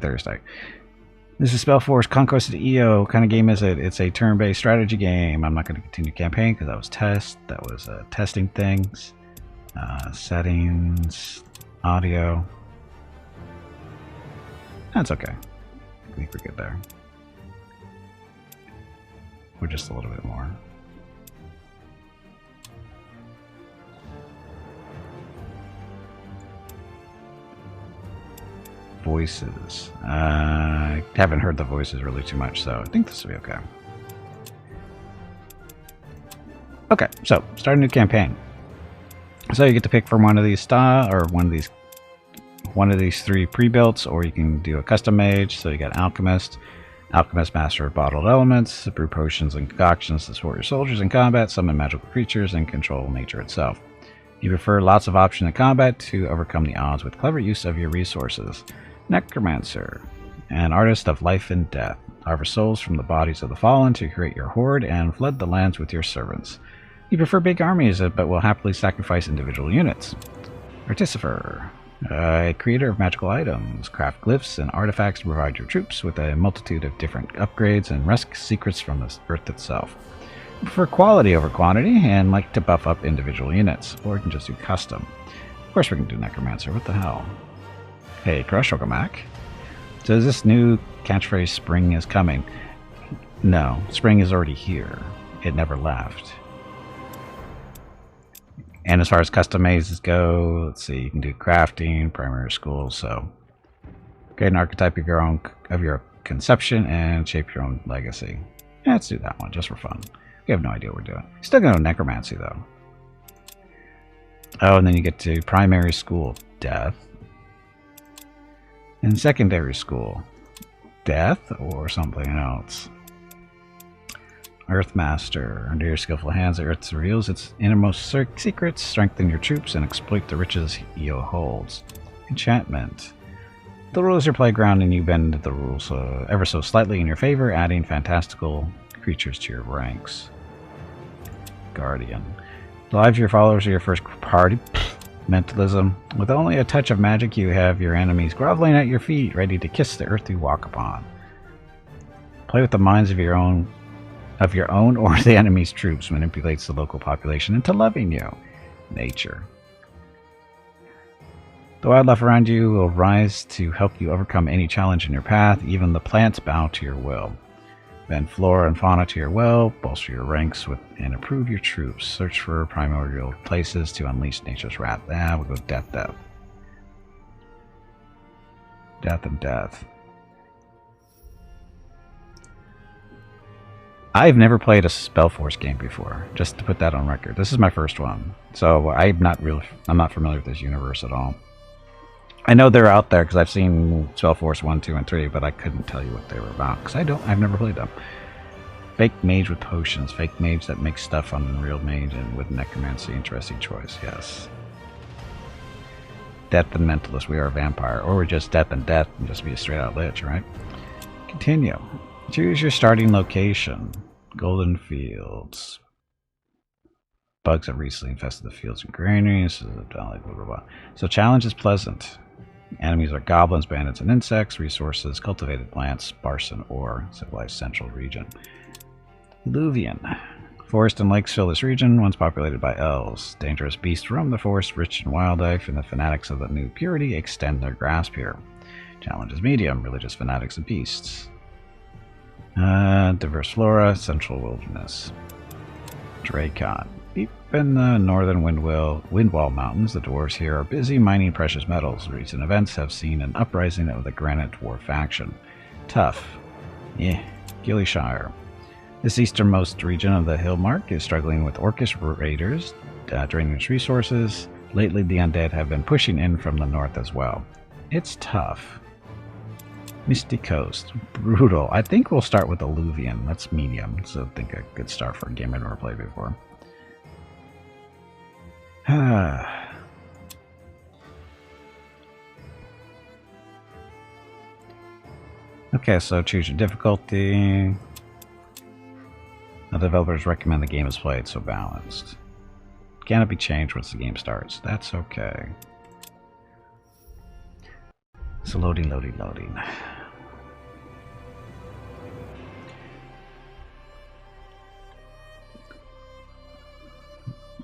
Thursday. This is Spellforce Conquest of EO. What kind of game is it? It's a turn-based strategy game. I'm not going to continue campaign because that was testing things. Settings, audio. That's okay. I think we're good there. We're just a little bit more. Voices. I haven't heard the voices really too much, so I think this will be okay. Okay, so start a new campaign. So you get to pick from one of these one of these three pre-builts, or you can do a custom mage. So you got alchemist, master of bottled elements, brew potions and concoctions to support your soldiers in combat, summon magical creatures, and control nature itself. You prefer lots of options in combat to overcome the odds with clever use of your resources. Necromancer, an artist of life and death. Harvest souls from the bodies of the fallen to create your horde and flood the lands with your servants. You prefer big armies, but will happily sacrifice individual units. Artificer, a creator of magical items. Craft glyphs and artifacts to provide your troops with a multitude of different upgrades and wrest secrets from the earth itself. You prefer quality over quantity and like to buff up individual units, or you can just do custom. Of course we can do Necromancer, what the hell? Hey, Crush, welcome back. So is this new catchphrase, spring is coming? No, spring is already here. It never left. And as far as custom mazes go, let's see, you can do crafting, primary school, so create an archetype of your conception and shape your own legacy. Yeah, let's do that one just for fun. We have no idea what we're doing. Still gonna know necromancy though. Oh, and then you get to primary school, death. In secondary school, death or something else. Earthmaster. Under your skillful hands, the earth reveals its innermost secrets, strengthen your troops, and exploit the riches EO holds. Enchantment. The rule is your playground, and you bend the rules ever so slightly in your favor, adding fantastical creatures to your ranks. Guardian. The lives of your followers are your first party. Mentalism. With only a touch of magic, you have your enemies groveling at your feet, ready to kiss the earth you walk upon. Play with the minds of your own or the enemy's troops. Manipulates the local population into loving you. Nature. The wildlife around you will rise to help you overcome any challenge in your path. Even the plants bow to your will. Bend flora and fauna to your will, bolster your ranks and improve your troops. Search for primordial places to unleash nature's wrath. We'll go death. Death and death. I've never played a Spellforce game before, just to put that on record. This is my first one, so I'm not familiar with this universe at all. I know they're out there because I've seen Spellforce 1, 2, and 3, but I couldn't tell you what they were about because I've never played them. Fake mage with potions. Fake mage that makes stuff on real mage and with necromancy. Interesting choice, yes. Death and mentalist. We are a vampire. Or we're just death and just be a straight out lich, right? Continue. Choose your starting location. Golden Fields. Bugs have recently infested the fields and granaries. Blah, blah, blah. So challenge is pleasant. Enemies are goblins, bandits, and insects. Resources, cultivated plants, sparse and ore. Civilized central region. Luvian. Forest and lakes fill this region, once populated by elves. Dangerous beasts roam the forest, rich in wildlife, and the fanatics of the new purity extend their grasp here. Challenge is medium. Religious fanatics and beasts. Diverse flora, central wilderness. Dracon. Deep in the northern Windwall Mountains, the dwarves here are busy mining precious metals. Recent events have seen an uprising of the Granite Dwarf faction. Tough. Gillyshire. This easternmost region of the Hillmark is struggling with orcish raiders, draining its resources. Lately, the undead have been pushing in from the north as well. It's tough. Misty Coast. Brutal. I think we'll start with Alluvian. That's medium, so I think a good start for a game I've never played before. Okay, so choose your difficulty. The developers recommend the game is played so balanced. Cannot be changed once the game starts. That's okay. So loading, loading, loading.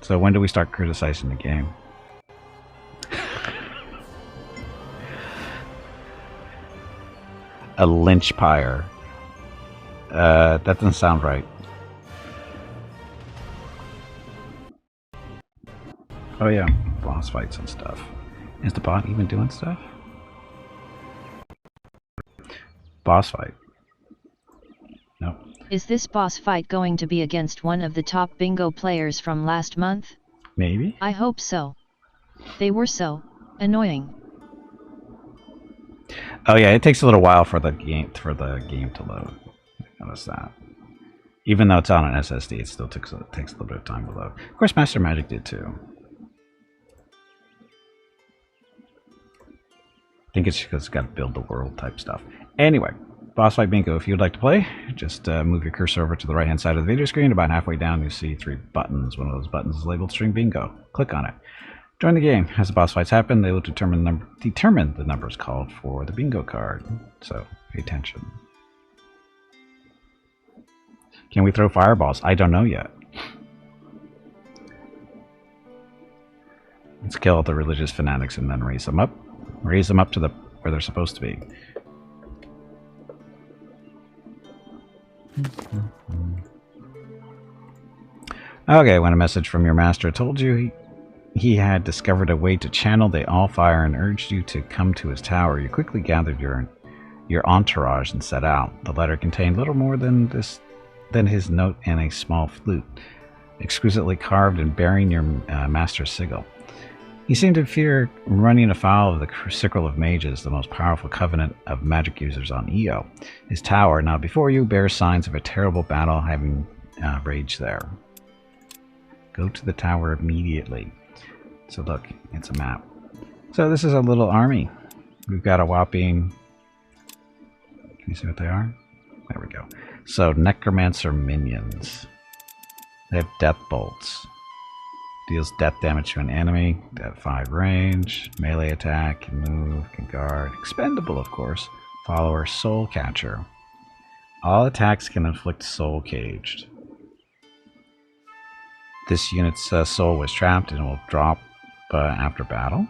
So when do we start criticizing the game? A lynch pyre. That doesn't sound right. Oh yeah, boss fights and stuff. Is the bot even doing stuff? Boss fight. Nope. Is this boss fight going to be against one of the top bingo players from last month? Maybe. I hope so. They were so annoying. Oh yeah, it takes a little while for the game to load. Notice that. Even though it's on an SSD, it still takes a little bit of time to load. Of course, Master Magic did too. I think it's because it's got to build the world type stuff. Anyway, boss fight bingo. If you'd like to play, just move your cursor over to the right-hand side of the video screen. About halfway down, you see 3 buttons. One of those buttons is labeled String Bingo. Click on it. Join the game. As the boss fights happen, they will determine the numbers called for the bingo card. So pay attention. Can we throw fireballs? I don't know yet. Let's kill all the religious fanatics and then raise them up. Raise them up to where they're supposed to be. Okay, when a message from your master told you he had discovered a way to channel the All-Fire and urged you to come to his tower, you quickly gathered your entourage and set out. The letter contained little more than his note and a small flute, exquisitely carved and bearing your master's sigil. He seemed to fear running afoul of the Sickle of Mages, the most powerful covenant of magic users on EO. His tower, now before you, bears signs of a terrible battle having raged there. Go to the tower immediately. So look, it's a map. So this is a little army. We've got a whopping... Can you see what they are? There we go. So, Necromancer minions. They have death bolts. Deals death damage to an enemy. They have 5 range. Melee attack. Can move. Can guard. Expendable, of course. Follower. Soul catcher. All attacks can inflict soul caged. This unit's soul was trapped and will drop after battle.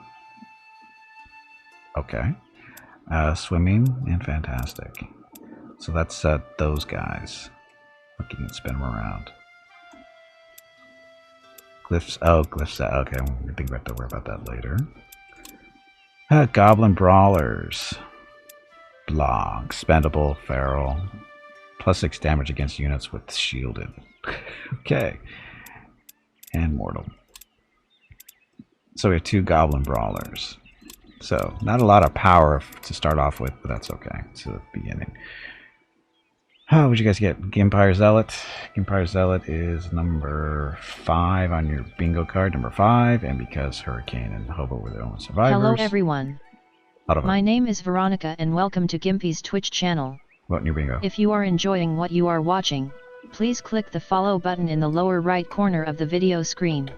Okay. Swimming and fantastic. So that's those guys. We can spin them around. Glyphs. Oh, glyphs. Okay, I think we have to worry about that later. Goblin brawlers. Blah. Expendable. Feral. +6 damage against units with shielded. Okay. And mortal. So we have 2 goblin brawlers. So not a lot of power to start off with, but that's okay. It's the beginning. Oh, what'd you guys get? Gimpire Zealot. Gimpire Zealot is number 5 on your bingo card, number 5, and because Hurricane and Hobo were the only survivors. Hello everyone. My name is Veronica and welcome to Gimpy's Twitch channel. What in your bingo? If you are enjoying what you are watching, please click the follow button in the lower right corner of the video screen.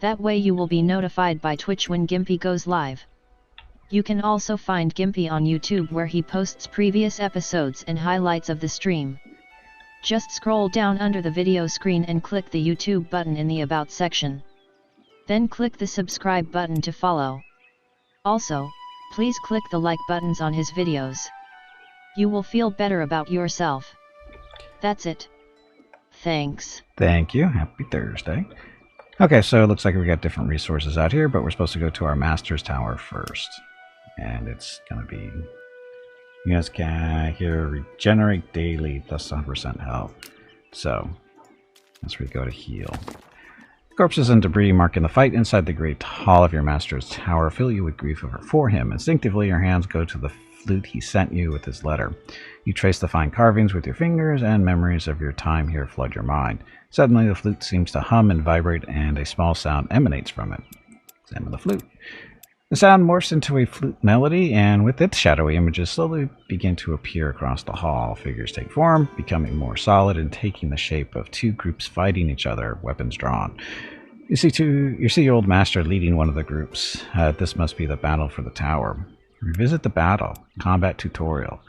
That way you will be notified by Twitch when Gimpy goes live. You can also find Gimpy on YouTube where he posts previous episodes and highlights of the stream. Just scroll down under the video screen and click the YouTube button in the About section. Then click the subscribe button to follow. Also, please click the like buttons on his videos. You will feel better about yourself. That's it. Thanks. Thank you. Happy Thursday. Okay, so it looks like we got different resources out here, but we're supposed to go to our Master's Tower first. And it's going to be... Units can here regenerate daily plus 100% health. So, that's where you go to heal. Corpses and debris marking the fight inside the great hall of your Master's Tower fill you with grief for him. Instinctively, your hands go to the flute he sent you with his letter. You trace the fine carvings with your fingers, and memories of your time here flood your mind. Suddenly, the flute seems to hum and vibrate, and a small sound emanates from it. Examine the flute. The sound morphs into a flute melody, and with it, shadowy images slowly begin to appear across the hall. Figures take form, becoming more solid and taking the shape of 2 groups fighting each other, weapons drawn. You see your old master leading one of the groups. This must be the battle for the tower. Revisit the battle. Combat tutorial.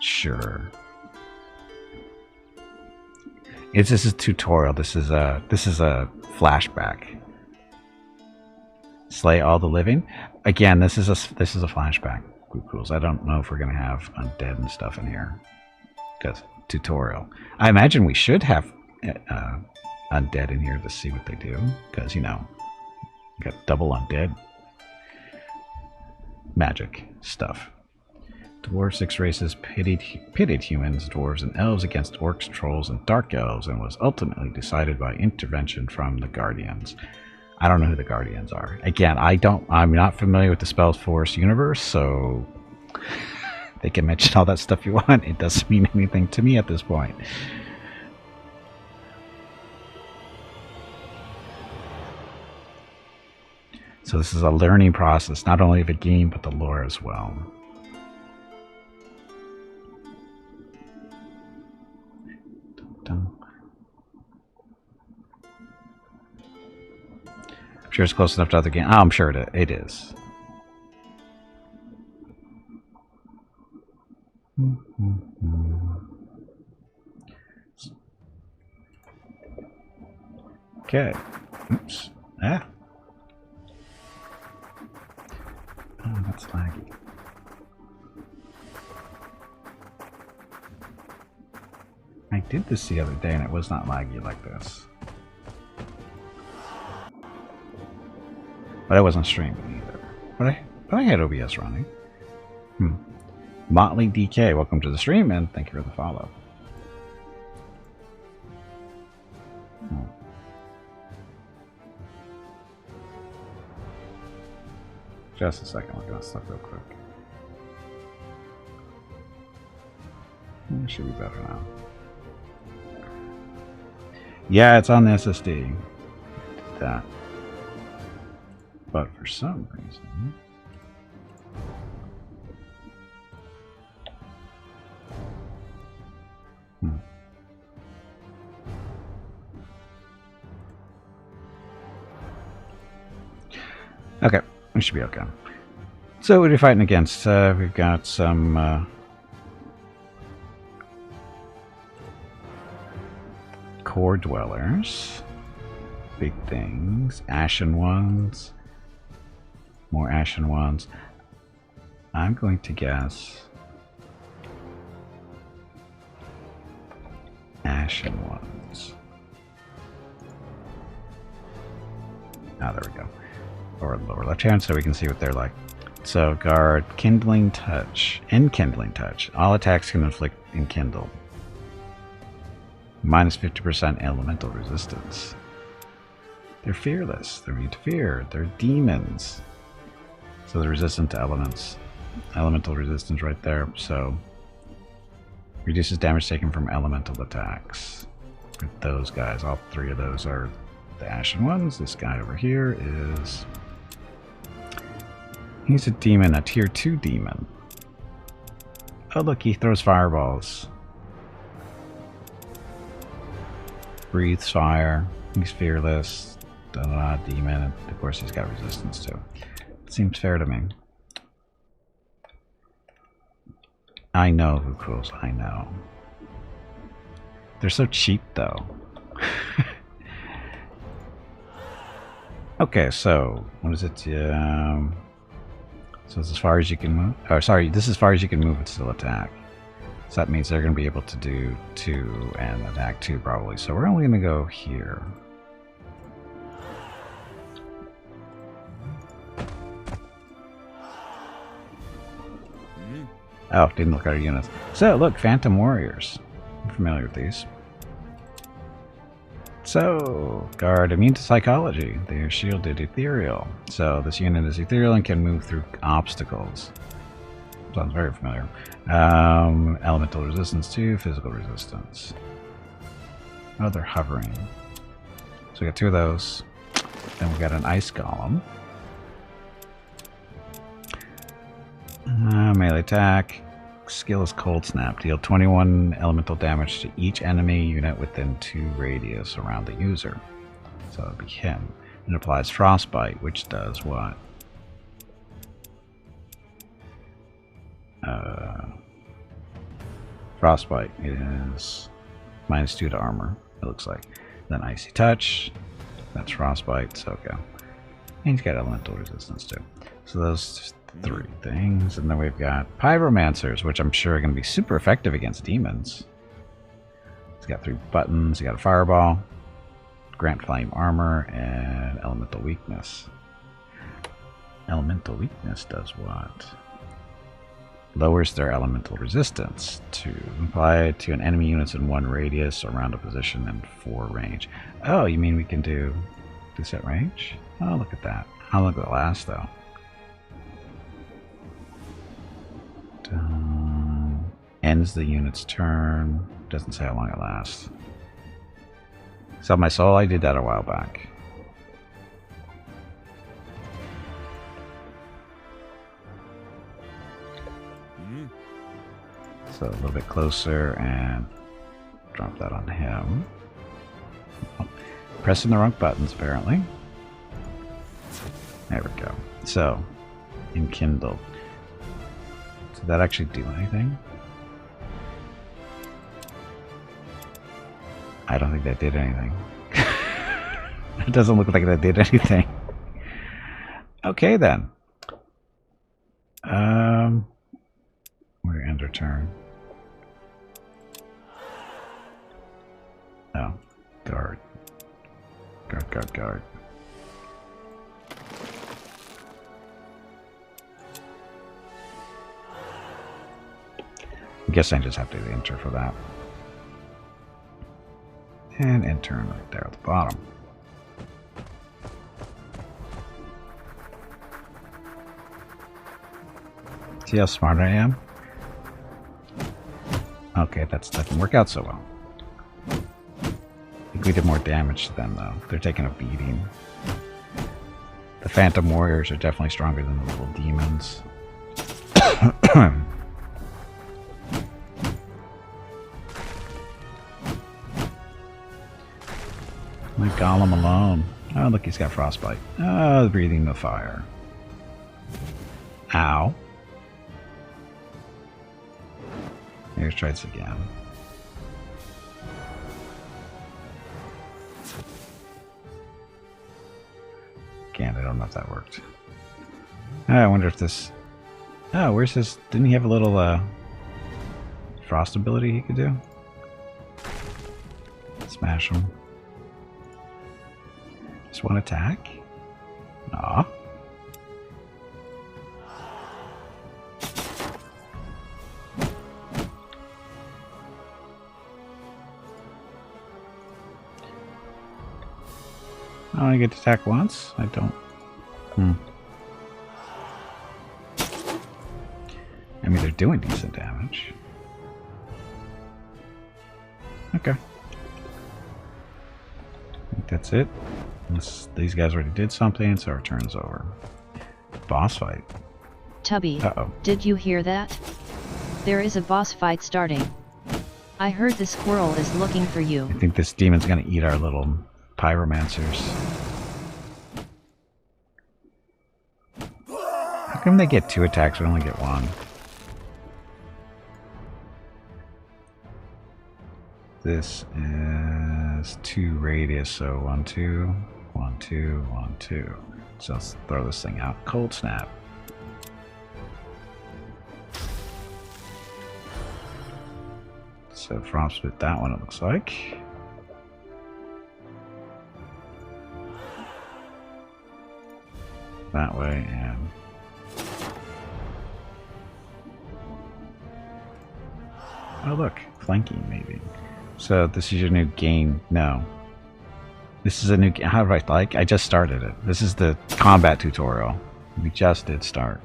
Sure. This is a tutorial. This is a flashback. Slay all the living. Again, this is a flashback. Rules. I don't know if we're gonna have undead and stuff in here. Because tutorial. I imagine we should have undead in here to see what they do. Because you know, got double undead. Magic stuff. Dwarves, 6 races pitted humans, dwarves, and elves against orcs, trolls, and dark elves, and was ultimately decided by intervention from the Guardians. I don't know who the Guardians are. Again, I'm not familiar with the Spellforce universe, so they can mention all that stuff you want. It doesn't mean anything to me at this point. So this is a learning process, not only of the game, but the lore as well. I'm sure it's close enough to other games. Oh, I'm sure it is. Okay. Oops. Ah. Oh, that's laggy. I did this the other day and it was not laggy like this. But I wasn't streaming either. But I had OBS running. Motley DK, welcome to the stream and thank you for the follow. Just a second, look at that stuff real quick. It should be better now. Yeah, it's on the SSD. Did that. But for some reason... Okay, we should be okay. So what are we fighting against? We've got some core dwellers, big things, ashen ones, more ashen ones. I'm going to guess ashen ones. Ah, there we go. Or lower left hand so we can see what they're like. So guard, kindling touch, enkindling touch. All attacks can inflict enkindle. Minus 50% elemental resistance. They're fearless. They're immune to fear. They're demons. So they're resistant to elements. Elemental resistance right there. So reduces damage taken from elemental attacks. With those guys, all 3 of those are the ashen ones. This guy over here is... he's a demon, a tier 2 demon. Oh look, he throws fireballs. Breathes fire. He's fearless. Demon. And of course he's got resistance too. Seems fair to me. I know who cools. I know. They're so cheap though. Okay, so what is it? So it's as far as you can move. Oh, sorry, this is as far as you can move and still attack. So that means they're going to be able to do 2 and attack 2 probably. So we're only going to go here. Oh, didn't look at our units. So look, Phantom Warriors. I'm familiar with these. So, guard, immune to psychology. They are shielded ethereal. So this unit is ethereal and can move through obstacles. Sounds very familiar. Elemental resistance too, physical resistance. Oh, they're hovering. So we got 2 of those. Then we got an ice golem. Melee attack. Skill is Cold Snap. Deal 21 elemental damage to each enemy unit within 2 radius around the user. So it'll be him. It applies Frostbite, which does what? Frostbite is -2 to armor, it looks like. Then Icy Touch, that's Frostbite, so okay. And he's got elemental resistance too. So those 3 things, and then we've got Pyromancers, which I'm sure are going to be super effective against demons. He's got 3 buttons, he got a Fireball, Grant Flame Armor, and Elemental Weakness. Elemental Weakness does what? Lowers their elemental resistance to apply to an enemy units in 1 radius around a position and 4 range. Oh, you mean we can do set range? Oh, look at that. How long will it last, though? Ends the unit's turn. Doesn't say how long it lasts. Sell my soul? I did that a while back. So a little bit closer and drop that on him. Oh, pressing the wrong buttons, apparently. There we go. So, enkindle. Did that actually do anything? I don't think that did anything. It doesn't look like that did anything. Okay then. We're end our turn. Oh, guard. Guard. I guess I just have to enter for that. And enter right there at the bottom. See how smart I am? Okay, that didn't work out so well. I think we did more damage to them, though. They're taking a beating. The Phantom Warriors are definitely stronger than the little demons. My Golem alone. Oh, look, he's got Frostbite. Oh, breathing the fire. Ow. Here's try this again. Again, I don't know if that worked. I wonder if this... Oh, where's this... Didn't he have a little frost ability he could do? Smash him. Just one attack? Aw. I only get to attack once? I don't... I mean, they're doing decent damage. Okay. I think that's it. These guys already did something, so our turn's over. Boss fight. Tubby, Uh-oh. Did you hear that? There is a boss fight starting. I heard the squirrel is looking for you. I think this demon's gonna eat our little pyromancers. How come they get 2 attacks, we only get 1? This is 2 radius, so 1, 2, 1, 2, 1, 2. So let's throw this thing out. Cold snap. So frostbite that one, it looks like. That way, and oh look, flanking maybe. So this is your new game. No, this is a new game. How do I like? I just started it. This is the combat tutorial. We just did start.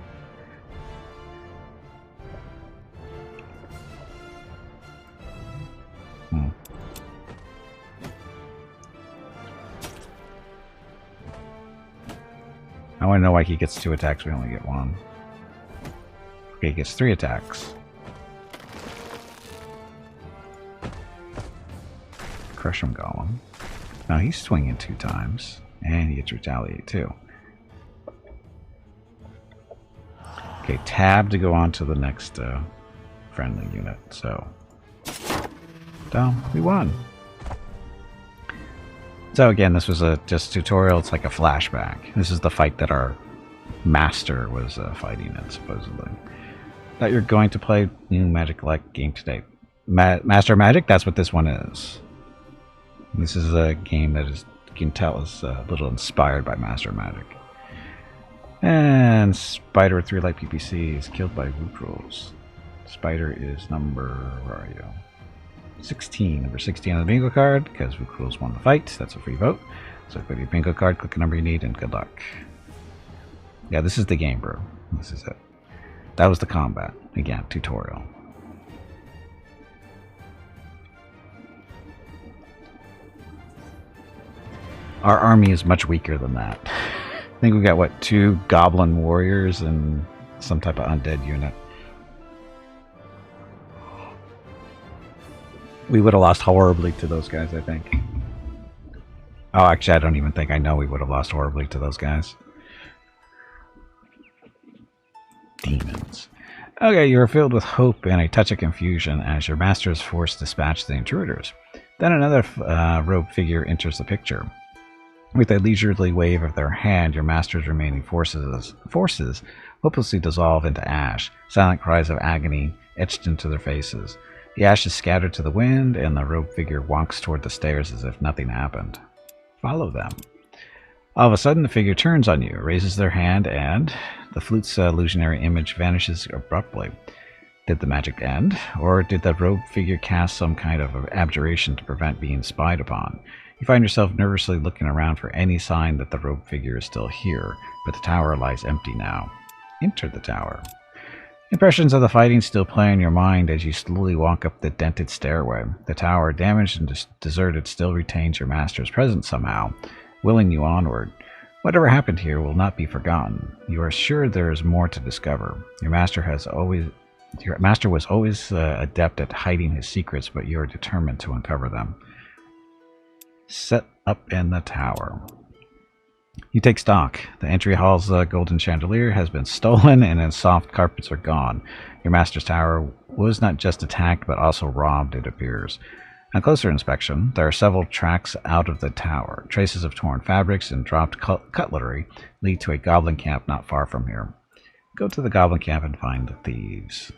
I want to know why he gets 2 attacks, we only get 1. Okay, he gets 3 attacks. Crush him, Golem. Now he's swinging 2 times, and he gets retaliate too. Okay, tab to go on to the next friendly unit. So, we won. So again, this was just a tutorial. It's like a flashback. This is the fight that our master was fighting in, supposedly. That you're going to play new Magic-like game today. Master Magic, that's what this one is. This is a game that is, you can tell is a little inspired by Master Magic. And Spider with 3 light PPCs killed by root rolls. Spider is number, where are you? 16. Number 16 on the bingo card, because root rolls won the fight. That's a free vote. So go to your bingo card, click the number you need, and good luck. Yeah, this is the game, bro. This is it. That was the combat. Again, tutorial. Our army is much weaker than that. I think we got, what, 2 Goblin warriors and some type of undead unit. We would have lost horribly to those guys, I think. Oh, actually, I don't even think I know we would have lost horribly to those guys. Demons. Okay, you are filled with hope and a touch of confusion as your master is forced to dispatch the intruders. Then another robed figure enters the picture. With a leisurely wave of their hand, your master's remaining forces hopelessly dissolve into ash, silent cries of agony etched into their faces. The ash is scattered to the wind, and the robed figure walks toward the stairs as if nothing happened. Follow them. All of a sudden, the figure turns on you, raises their hand, and the flute's illusionary image vanishes abruptly. Did the magic end, or did the robed figure cast some kind of abjuration to prevent being spied upon? You find yourself nervously looking around for any sign that the robed figure is still here, but the tower lies empty now. Enter the tower. Impressions of the fighting still play in your mind as you slowly walk up the dented stairway. The tower, damaged and deserted, still retains your master's presence somehow, willing you onward. Whatever happened here will not be forgotten. You are sure there is more to discover. Your master was always adept at hiding his secrets, but you are determined to uncover them. Set up in the tower. You take stock. The entry hall's golden chandelier has been stolen and its soft carpets are gone. Your master's tower was not just attacked but also robbed, it appears. On closer inspection, there are several tracks out of the tower. Traces of torn fabrics and dropped cutlery lead to a goblin camp not far from here. Go to the goblin camp and find the thieves.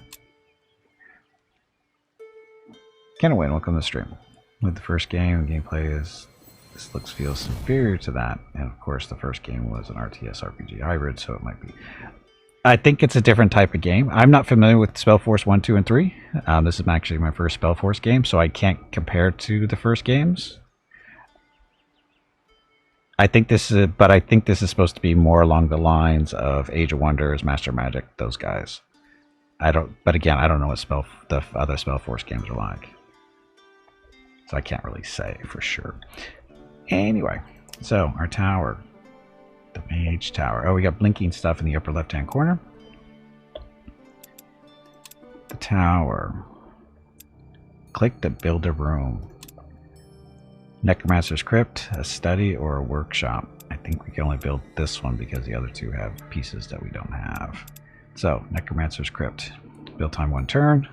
Ken Wayne, welcome to the stream. With the first game, the gameplay is... This feels inferior to that, and of course the first game was an RTS RPG hybrid, so it might be... I think it's a different type of game. I'm not familiar with Spellforce 1, 2, and 3. This is actually my first Spellforce game, so I can't compare to the first games. I think this is supposed to be more along the lines of Age of Wonders, Master Magic, those guys. But again, I don't know what the other Spellforce games are like. So I can't really say for sure. Anyway, so our tower. The mage tower. Oh, we got blinking stuff in the upper left-hand corner. The tower. Click to build a room. Necromancer's crypt, a study, or a workshop. I think we can only build this one because the other two have pieces that we don't have. So, Necromancer's crypt. Build time 1 turn.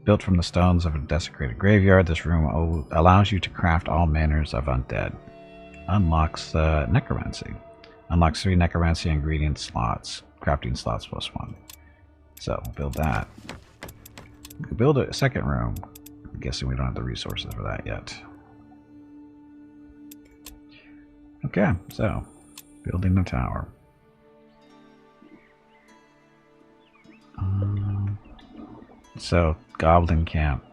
Built from the stones of a desecrated graveyard, this room allows you to craft all manners of undead. Unlocks necromancy. Unlocks 3 necromancy ingredient slots. Crafting slots +1. So, build that. We build a second room. I'm guessing we don't have the resources for that yet. Okay, so, building the tower. So, Goblin camp.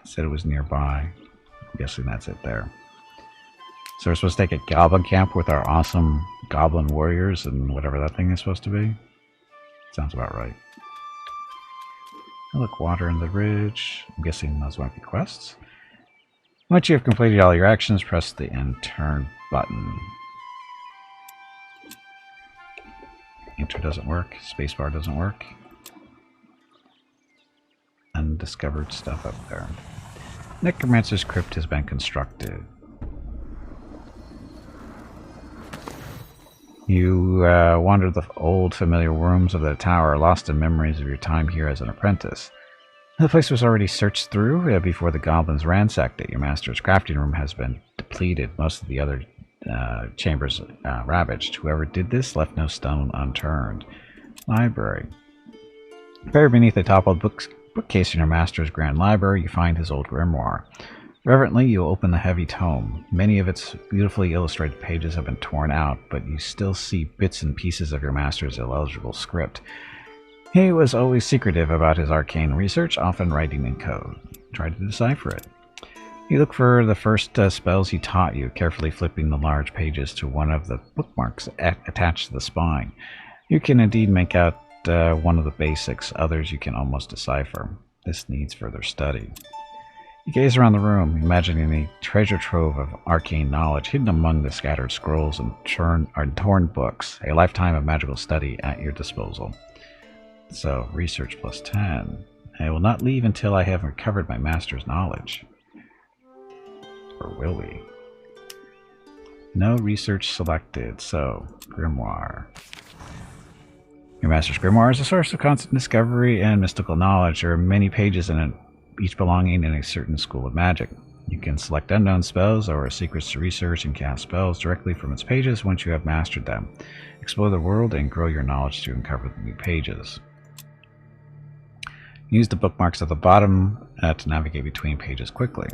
Said it was nearby. I'm guessing that's it there. So we're supposed to take a Goblin camp with our awesome Goblin warriors and whatever that thing is supposed to be? Sounds about right. Look, water in the ridge. I'm guessing those might be quests. Once you have completed all your actions, press the end turn button. Enter doesn't work. Spacebar doesn't work. Undiscovered stuff up there. Necromancer's crypt has been constructed. You wander the old familiar rooms of the tower, lost in memories of your time here as an apprentice. The place was already searched through before the goblins ransacked it. Your master's crafting room has been depleted, most of the other chambers ravaged. Whoever did this left no stone unturned. Library. Buried beneath the toppled bookcase in your master's grand library, you find his old grimoire. Reverently, you open the heavy tome. Many of its beautifully illustrated pages have been torn out, but you still see bits and pieces of your master's illegible script. He was always secretive about his arcane research, often writing in code. Try to decipher it. You look for the first spells he taught you, carefully flipping the large pages to one of the bookmarks attached to the spine. You can indeed make out one of the basics, others you can almost decipher. This needs further study. You gaze around the room, imagining a treasure trove of arcane knowledge hidden among the scattered scrolls and torn books, a lifetime of magical study at your disposal. So, research plus 10. I will not leave until I have recovered my master's knowledge. Or will we? No research selected, so, Grimoire. Your master's grimoire is a source of constant discovery and mystical knowledge. There are many pages in it, each belonging in a certain school of magic. You can select unknown spells or secrets to research and cast spells directly from its pages once you have mastered them. Explore the world and grow your knowledge to uncover the new pages. Use the bookmarks at the bottom to navigate between pages quickly.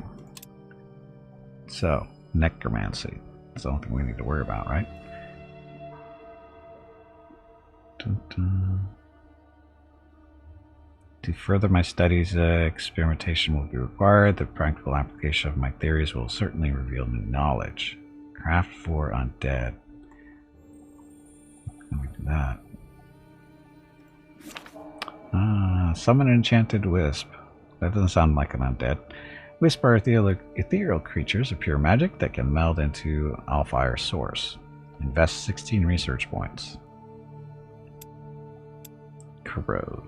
So, necromancy. That's the only thing we need to worry about, right? Dun, dun. To further my studies, experimentation will be required. The practical application of my theories will certainly reveal new knowledge. Craft for undead. How do we do that? Summon an enchanted wisp. That doesn't sound like an undead. Wisp are ethereal creatures of pure magic that can meld into Alfire source. Invest 16 research points. Corrode.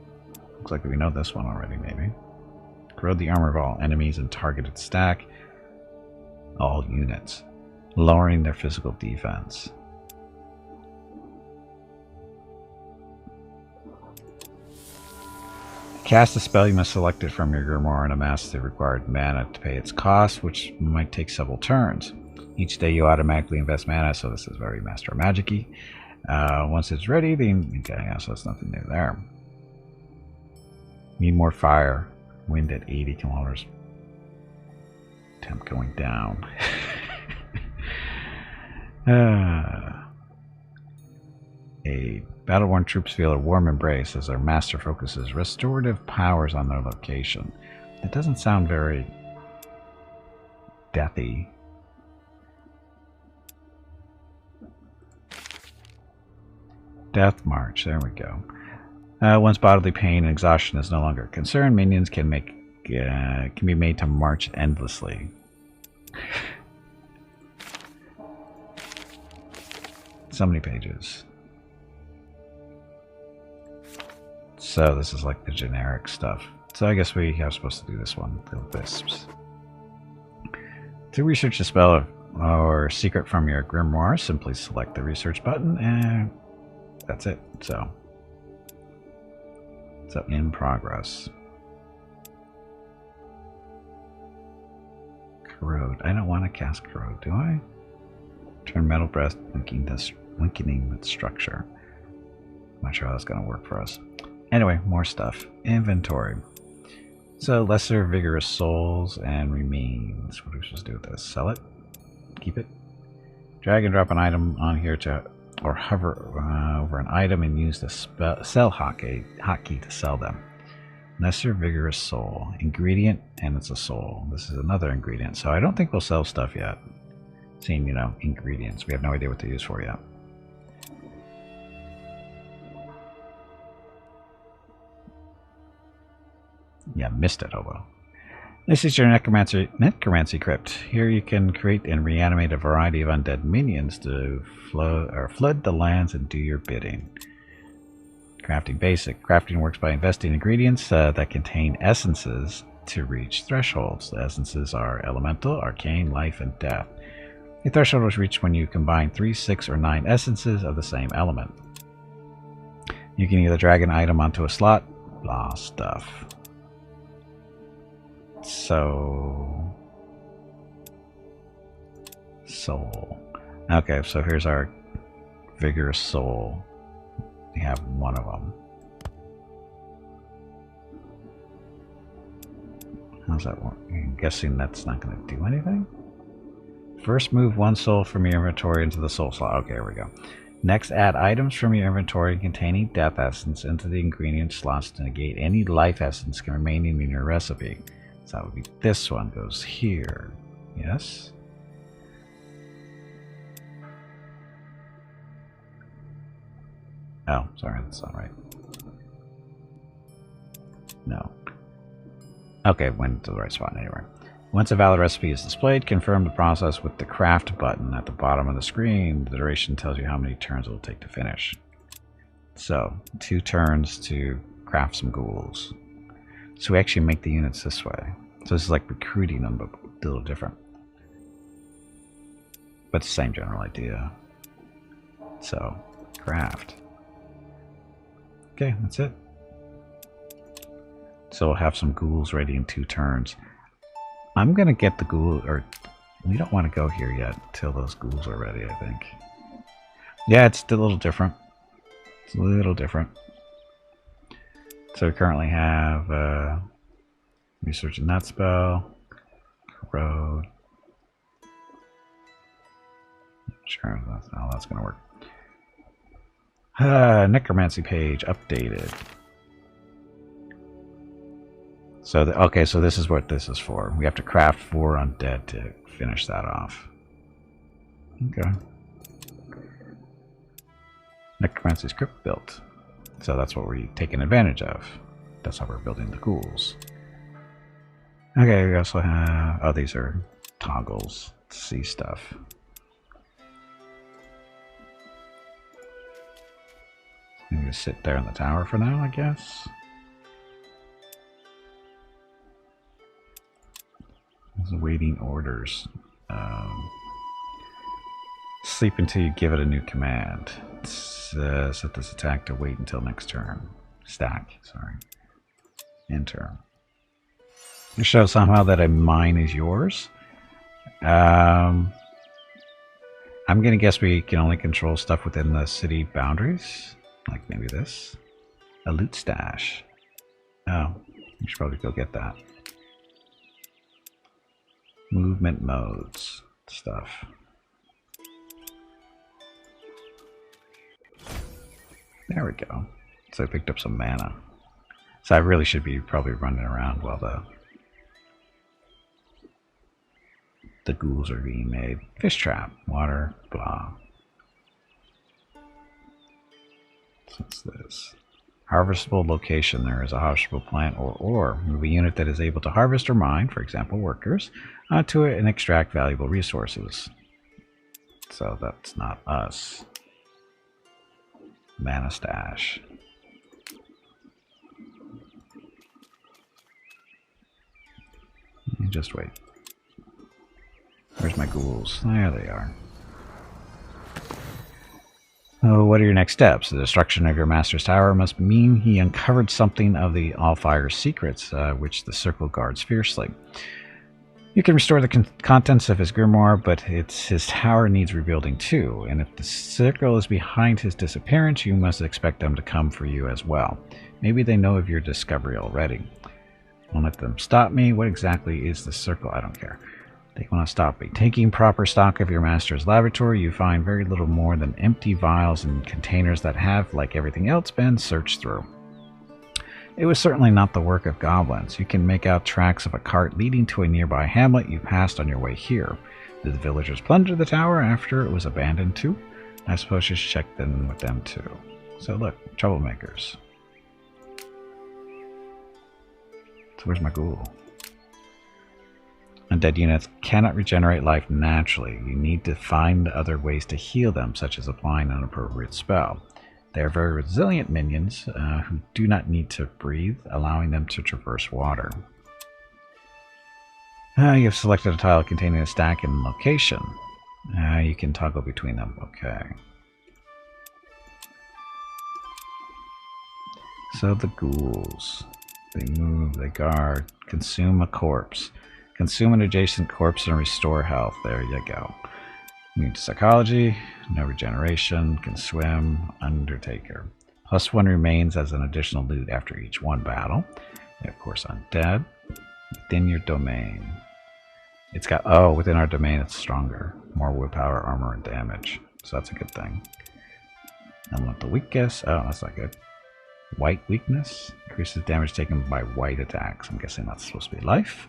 Looks like we know this one already, maybe. Corrode the armor of all enemies and targeted stack all units, lowering their physical defense. Cast a spell, you must select it from your grimoire and amass the required mana to pay its cost, which might take several turns. Each day you automatically invest mana, so this is very Master Magic-y. Once it's ready, then okay, yeah, so it's nothing new there. Need more fire. Wind at 80 kilometers. Temp going down. A battle-worn troops feel a warm embrace as their master focuses restorative powers on their location. It doesn't sound very deathy. Death March, there we go. Once bodily pain and exhaustion is no longer a concern, minions can be made to march endlessly. So many pages. So this is like the generic stuff. So I guess we are supposed to do this one, the wisps. To research a spell or secret from your grimoire, simply select the research button and that's it. So in progress. Corrode. I don't want to cast Corrode, do I? Turn Metal Breast, weakening the structure. I'm not sure how that's going to work for us. Anyway, more stuff. Inventory. So, lesser vigorous souls and remains. What are we supposed to do with this? Sell it? Keep it? Drag and drop an item on here or hover over an item and use the sell hotkey to sell them. Lesser vigorous soul. Ingredient, and it's a soul. This is another ingredient. So I don't think we'll sell stuff yet. Seeing, you know, ingredients. We have no idea what to use for yet. Yeah, missed it. Oh well. This is your necromancy crypt. Here you can create and reanimate a variety of undead minions to flood the lands and do your bidding. Crafting basic. Crafting works by investing ingredients that contain essences to reach thresholds. The essences are elemental, arcane, life, and death. The threshold was reached when you combine 3, 6, or 9 essences of the same element. You can either drag an item onto a slot, blah stuff. So... soul. Okay, so here's our vigorous soul. We have one of them. How's that work? I'm guessing that's not going to do anything. First, move one soul from your inventory into the soul slot. Okay, here we go. Next, add items from your inventory containing death essence into the ingredient slots to negate any life essence remaining in your recipe. So that would be this one goes here. Yes? Oh, sorry, that's not right. No. Okay, went to the right spot anyway. Once a valid recipe is displayed, confirm the process with the craft button at the bottom of the screen. The duration tells you how many turns it will take to finish. So, 2 turns to craft some ghouls. So we actually make the units this way. So this is like recruiting them, but a little different. But the same general idea. So, craft. Okay, that's it. So we'll have some ghouls ready in 2 turns. I'm gonna get the ghoul, or we don't want to go here yet till those ghouls are ready, I think. Yeah, it's a little different. It's a little different. So we currently have research in that spell. Corrode. Sure, that's how that's gonna work. Necromancy page updated. So, okay, so this is what this is for. We have to craft 4 undead to finish that off. Okay. Necromancy's crypt built. So that's what we're taking advantage of. That's how we're building the ghouls. Okay, we also have... oh, these are toggles to see stuff. I'm gonna sit there in the tower for now, I guess. Awaiting orders. Sleep until you give it a new command. Set this attack to wait until next turn. Stack, sorry. Enter. It shows somehow that a mine is yours. I'm gonna guess we can only control stuff within the city boundaries. Like maybe this. A loot stash. Oh, we should probably go get that. Movement modes stuff. There we go. So I picked up some mana. So I really should be probably running around while the ghouls are being made. Fish trap, water, blah. So what's this? Harvestable location. There is a harvestable plant or move a unit that is able to harvest or mine, for example, workers, onto it and extract valuable resources. So that's not us. Mana stash. Just wait. Where's my ghouls? There they are. Oh, what are your next steps? The destruction of your master's tower must mean he uncovered something of the Allfire's secrets, which the circle guards fiercely. You can restore the contents of his grimoire, but his tower needs rebuilding too, and if the circle is behind his disappearance, you must expect them to come for you as well. Maybe they know of your discovery already. Won't let them stop me. What exactly is the circle? I don't care. They want to stop me. Taking proper stock of your master's laboratory, you find very little more than empty vials and containers that have, like everything else, been searched through. It was certainly not the work of goblins. You can make out tracks of a cart leading to a nearby hamlet you passed on your way here. Did the villagers plunder the tower after it was abandoned too? I suppose you should check them with them too. So look, troublemakers. So where's my ghoul? Undead units cannot regenerate life naturally. You need to find other ways to heal them, such as applying an appropriate spell. They are very resilient minions who do not need to breathe, allowing them to traverse water. You have selected a tile containing a stack and location. You can toggle between them. Okay. So the ghouls. They move, they guard, consume a corpse. Consume an adjacent corpse and restore health. There you go. Immune to psychology, no regeneration, can swim, Undertaker. +1 remains as an additional loot after each one battle. And of course, undead. Within your domain. It's got, oh, within our domain it's stronger. More willpower, armor, and damage. So that's a good thing. Element the weakest. Oh, that's not good. White weakness. Increases damage taken by white attacks. I'm guessing that's supposed to be life.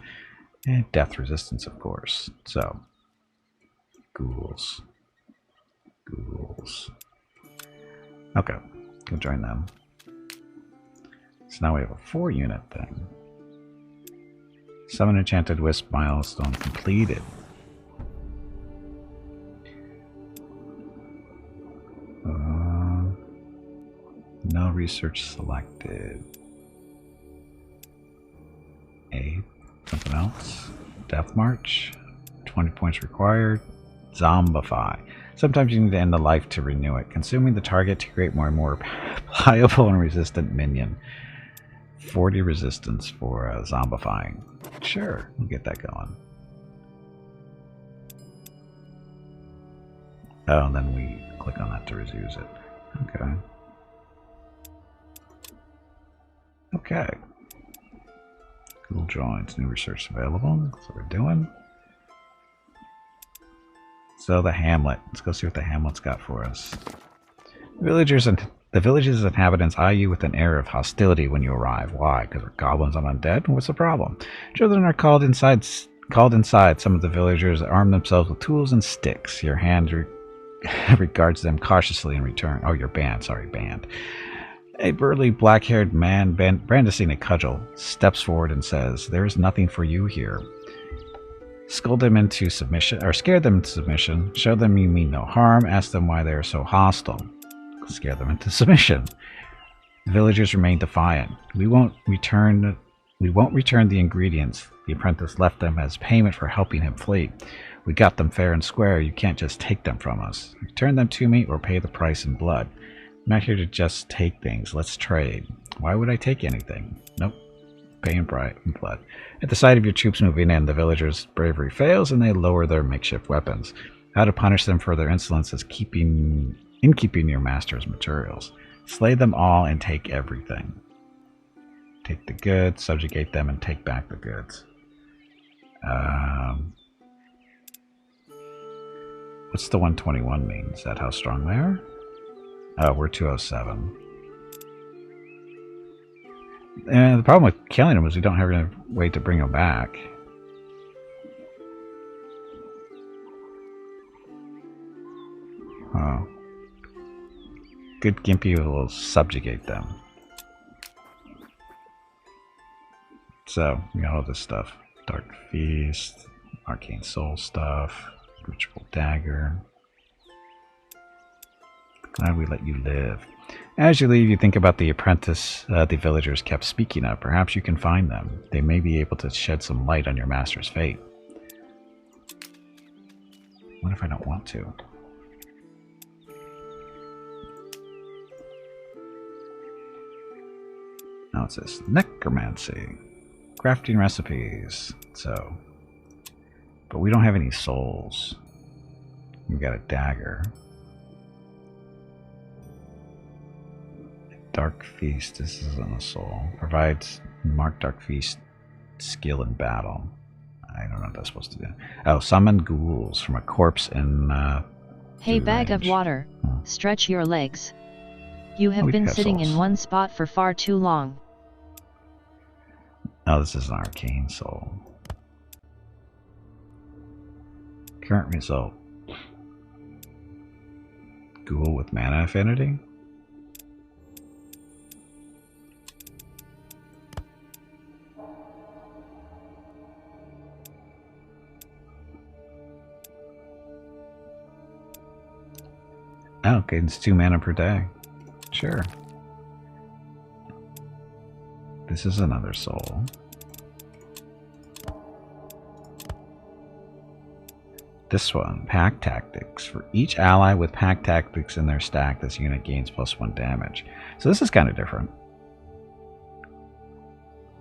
And death resistance, of course. So, ghouls. Ghouls. Okay, we'll join them. So now we have a 4-unit thing. Summon Enchanted Wisp milestone completed. No research selected. Something else. Death March. 20 points required. Zombify. Sometimes you need to end the life to renew it. Consuming the target to create more and more pliable and resistant minion. 40 resistance for zombifying. Sure, we'll get that going. Oh, and then we click on that to reuse it. Okay. Okay. Cool joins. New research available. That's what we're doing. So the hamlet. Let's go see what the hamlet's got for us. The village's inhabitants eye you with an air of hostility when you arrive. Why? Because they're goblins and undead? What's the problem? Children are called inside. Some of the villagers arm themselves with tools and sticks. Your hand regards them cautiously in return. Oh, you're banned. Sorry, banned. A burly, black-haired man brandishing a cudgel steps forward and says, "There is nothing for you here." Scold them into submission, or scare them into submission. Show them you mean no harm. Ask them why they are so hostile. Scare them into submission. The villagers remain defiant. We won't return the ingredients the apprentice left them as payment for helping him flee. We got them fair and square. You can't just take them from us. Return them to me or pay the price in blood. I'm not here to just take things. Let's trade. Why would I take anything? Nope. Pay in blood. At the sight of your troops moving in, the villagers' bravery fails and they lower their makeshift weapons. How to punish them for their insolence is keeping your master's materials. Slay them all and take everything. Take the goods, subjugate them, and take back the goods. What's the 121 mean? Is that how strong they are? Oh, we're 207. And the problem with killing them is we don't have any way to bring them back. Oh. Good Gimpy will subjugate them. So, we got all this stuff. Dark Feast, Arcane Soul stuff, Ritual Dagger. Glad we let you live. As you leave, you think about the apprentice the villagers kept speaking of. Perhaps you can find them. They may be able to shed some light on your master's fate. What if I don't want to? Now it says Necromancy. Crafting recipes. So, but we don't have any souls. We got a dagger. Dark Feast. This isn't a soul. Provides marked Dark Feast skill in battle. I don't know what that's supposed to do. Oh, summon ghouls from a corpse in. Hey, bag of water. Stretch your legs. You have been sitting in one spot for far too long. Oh, this is an arcane soul. Current result. Ghoul with mana affinity. Oh, okay, it's 2 mana per day. Sure. This is another soul. This one, Pack Tactics. For each ally with Pack Tactics in their stack, this unit gains +1 damage. So this is kind of different.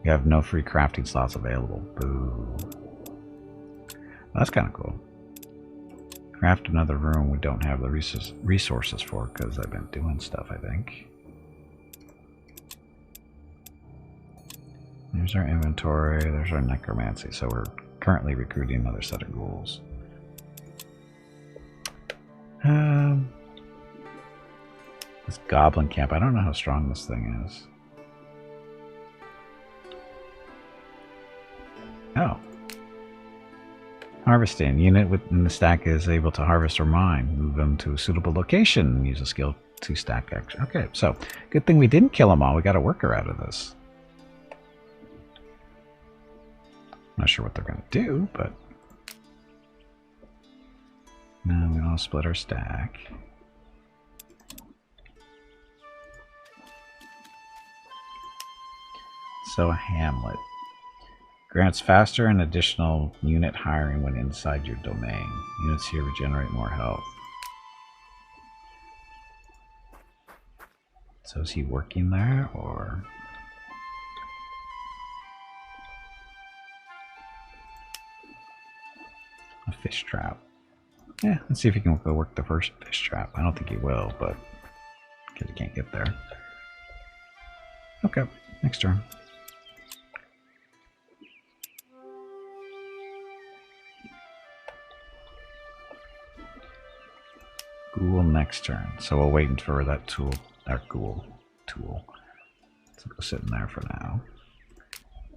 You have no free crafting slots available. Boo. That's kind of cool. Craft another room we don't have the resources for because I've been doing stuff, I think. There's our inventory. There's our necromancy. So we're currently recruiting another set of ghouls. This goblin camp, I don't know how strong this thing is. Oh. Harvesting. Unit within the stack is able to harvest or mine. Move them to a suitable location and use a skill to stack extra. Okay, so good thing we didn't kill them all. We got a worker out of this. Not sure what they're going to do, but... Now we want to split our stack. So a hamlet. Grants faster and additional unit hiring when inside your domain. Units here regenerate more health. So is he working there, or... A fish trap. Yeah, let's see if he can go work the first fish trap. I don't think he will, but... because he can't get there. Okay, next turn. Ghoul next turn. So we'll wait for that tool, that ghoul tool. So go sit in there for now.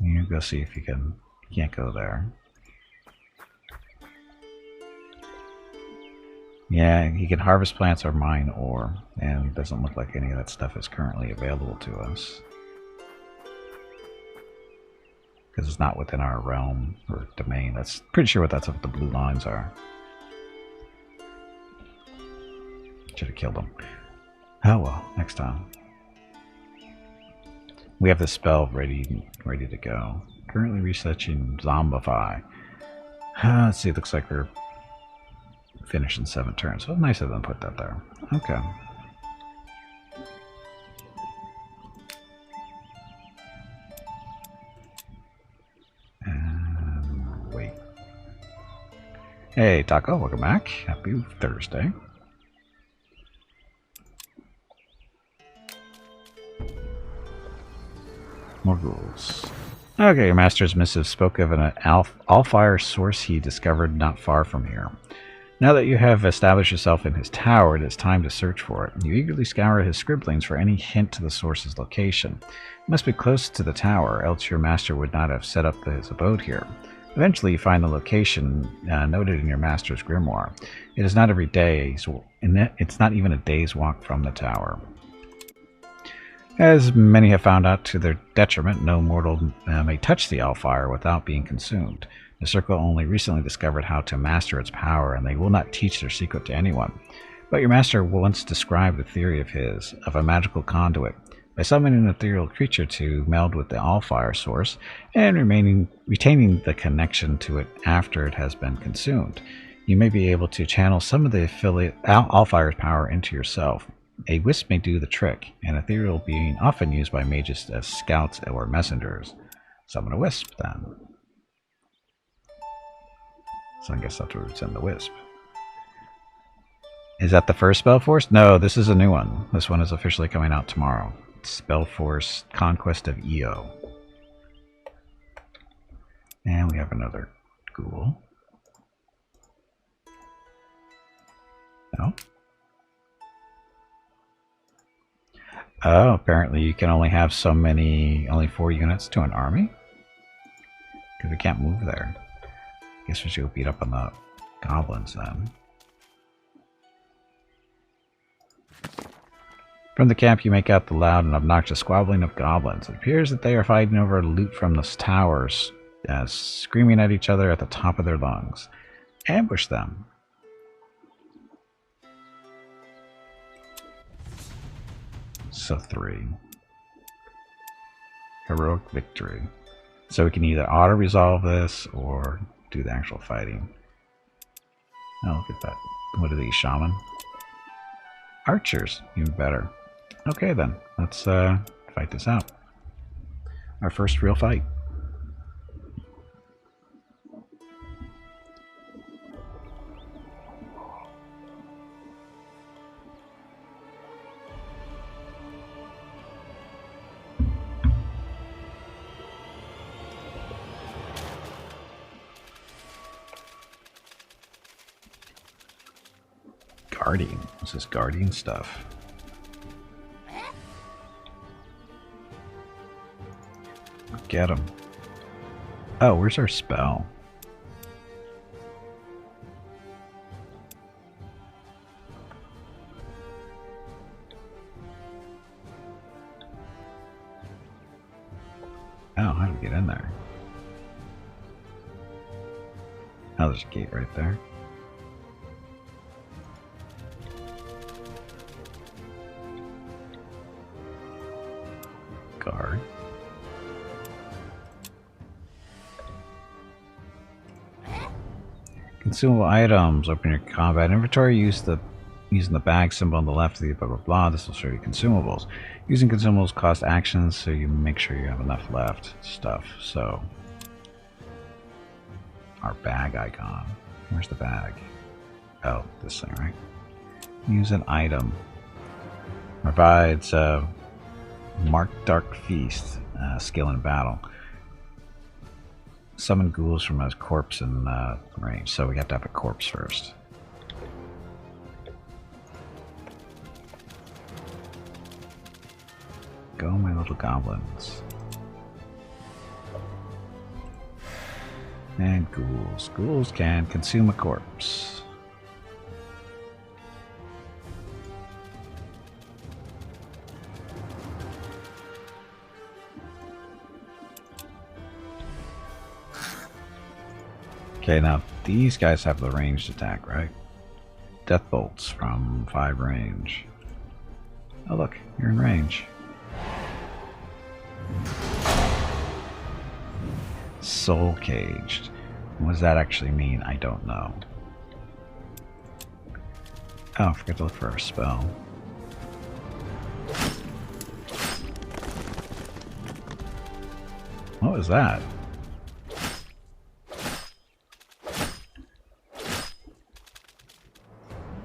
You go see if you can. You can't go there. Yeah, he can harvest plants or mine ore, and it doesn't look like any of that stuff is currently available to us. Because it's not within our realm or domain. That's pretty sure that's what the blue lines are. Should have killed him. Oh well, next time. We have the spell ready to go. Currently researching Zombify. Let's see, it looks like we're finishing 7 turns. So nice of them to put that there. Okay. And wait. Hey Taco, welcome back. Happy Thursday. More ghouls. Okay, your master's missive spoke of an all-fire source he discovered not far from here. Now that you have established yourself in his tower, it is time to search for it. You eagerly scour his scribblings for any hint to the source's location. It must be close to the tower, else your master would not have set up his abode here. Eventually you find the location noted in your master's grimoire. It is not every day, it's not even a day's walk from the tower. As many have found out to their detriment, no mortal may touch the Allfire without being consumed. The Circle only recently discovered how to master its power, and they will not teach their secret to anyone. But your master once described a theory of his, of a magical conduit. By summoning an ethereal creature to meld with the Allfire source, and retaining the connection to it after it has been consumed, you may be able to channel some of the Allfire's power into yourself. A wisp may do the trick, an ethereal being often used by mages as scouts or messengers. Summon a wisp, then. So I guess that's where we send the wisp. Is that the first Spellforce? No, this is a new one. This one is officially coming out tomorrow. Spellforce Conquest of EO. And we have another ghoul. No? Oh, apparently you can only have so many, only 4 units to an army? Because we can't move there. Guess we should go beat up on the goblins then. From the camp you make out the loud and obnoxious squabbling of goblins. It appears that they are fighting over loot from the towers, screaming at each other at the top of their lungs. Ambush them. So 3. Heroic victory. So we can either auto-resolve this or do the actual fighting. Oh, look at that. What are these, shaman? Archers, even better. Okay then, let's fight this out. Our first real fight. Guardian. What's this guardian stuff? Get him. Oh, where's our spell? Oh, how do we get in there? Oh, there's a gate right there. Guard. Consumable items. Open your combat inventory. Using the bag symbol on the left of the blah blah blah. This will show you consumables. Using consumables cost actions, so you make sure you have enough left. Stuff. So our bag icon. Where's the bag? Oh, this thing, right? Use an item. Provides Mark Dark Feast. Skill in battle. Summon ghouls from a corpse in range, so we have to have a corpse first. Go, my little goblins. And ghouls. Ghouls can consume a corpse. Okay, now these guys have the ranged attack, right? Death bolts from 5 range. Oh look, you're in range. Soul caged. What does that actually mean? I don't know. Oh, I forgot to look for our spell. What was that?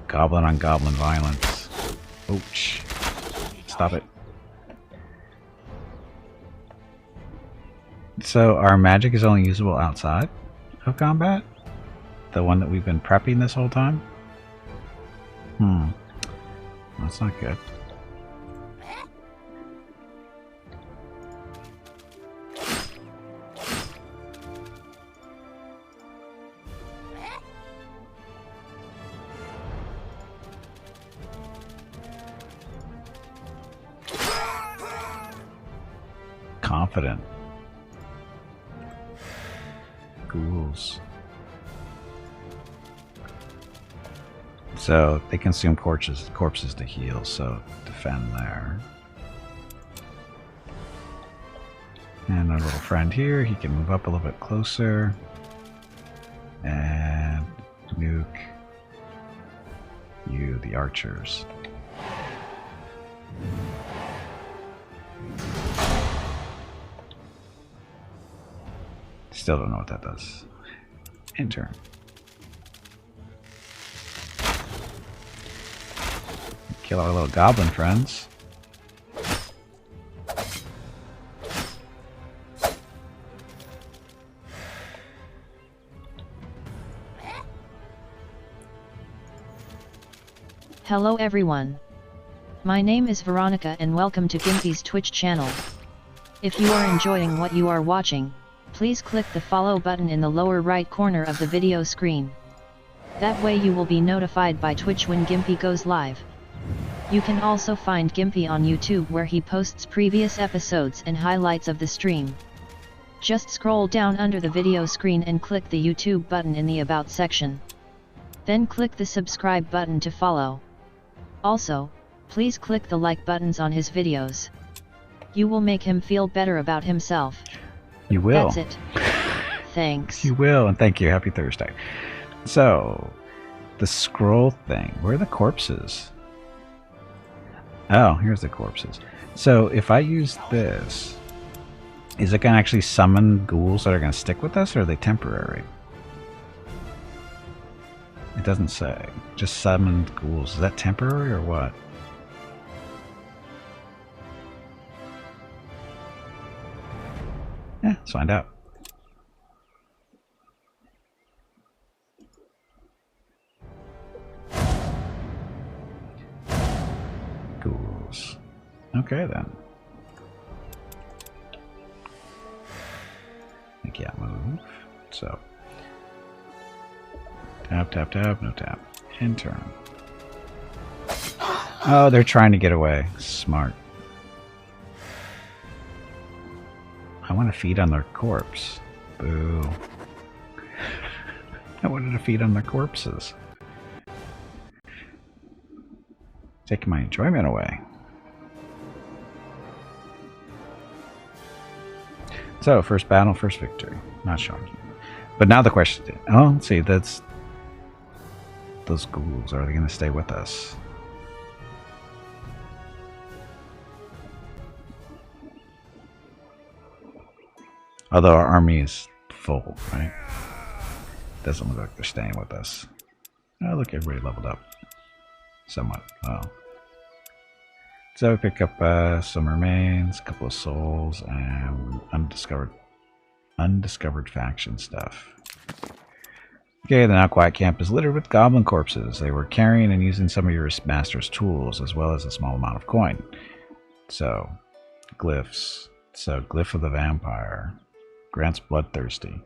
Goblin on goblin violence. Ouch. Stop it. So our magic is only usable outside of combat? The one that we've been prepping this whole time? That's not good. Confident. Ghouls. So they consume corpses to heal, so defend there. And our little friend here, he can move up a little bit closer. And nuke you, the archers. Still don't know what that does. Enter. Kill our little goblin friends. Hello everyone. My name is Veronica and welcome to Gimpy's Twitch channel. If you are enjoying what you are watching, please click the follow button in the lower right corner of the video screen. That way you will be notified by Twitch when Gimpy goes live. You can also find Gimpy on YouTube where he posts previous episodes and highlights of the stream. Just scroll down under the video screen and click the YouTube button in the About section. Then click the subscribe button to follow. Also, please click the like buttons on his videos. You will make him feel better about himself. You will. That's it. Thanks. You will, and thank you. Happy Thursday. So, The scroll thing. Where are the corpses? Oh, here's the corpses. So if I use this, is it going to actually summon ghouls that are going to stick with us, or are they temporary? It doesn't say. Just summoned ghouls. Is that temporary or what? Yeah, let's find out. Ghouls. Okay then. I can't move. So tap, tap, tap, no tap. In turn. Oh, they're trying to get away. Smart. I want to feed on their corpse. Boo. I wanted to feed on their corpses. Taking my enjoyment away. So, first battle, first victory. Not shocking. But now the question is, oh, let's see, that's those ghouls. Are they going to stay with us? Although our army is full, right? Doesn't look like they're staying with us. Oh, look, everybody leveled up. Somewhat. Well. So we pick up some remains, a couple of souls, and undiscovered faction stuff. Okay, the now quiet camp is littered with goblin corpses. They were carrying and using some of your master's tools, as well as a small amount of coin. So, glyphs. So, glyph of the vampire. Grants bloodthirsty.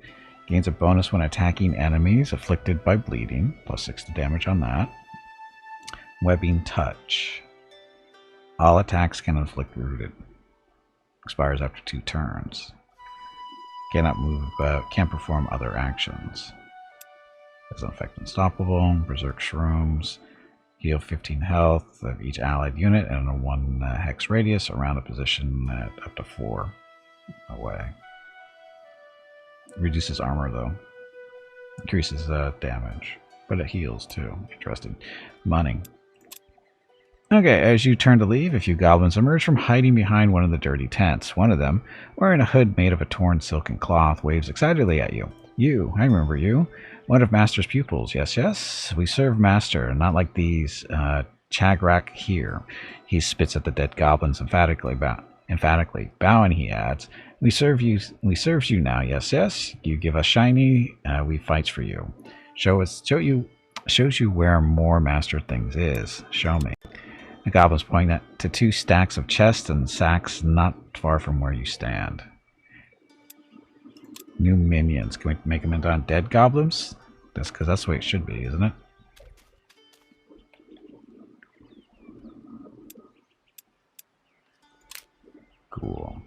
Gains a bonus when attacking enemies afflicted by bleeding. Plus 6 to damage on that. Webbing touch. All attacks can inflict rooted. Expires after 2 turns. Cannot move about. Can't perform other actions. Doesn't affect unstoppable. Berserk shrooms. Heal 15 health of each allied unit and a 1 hex radius around a position at up to 4 away. Reduces armor though. Increases damage. But it heals too. Interesting. Munning. Okay, as you turn to leave, a few goblins emerge from hiding behind one of the dirty tents. One of them, wearing a hood made of a torn silken cloth, waves excitedly at you. You, I remember you. One of Master's pupils. Yes, yes. We serve Master, not like these Chagrak here. He spits at the dead goblins emphatically. Bowing, he adds, We serve you now. Yes, yes. You give us shiny, we fights for you. Shows you where more Master things is. Show me. The goblins point to 2 stacks of chests and sacks not far from where you stand. New minions. Can we make them into undead goblins? That's because that's the way it should be, isn't it? Ghoul.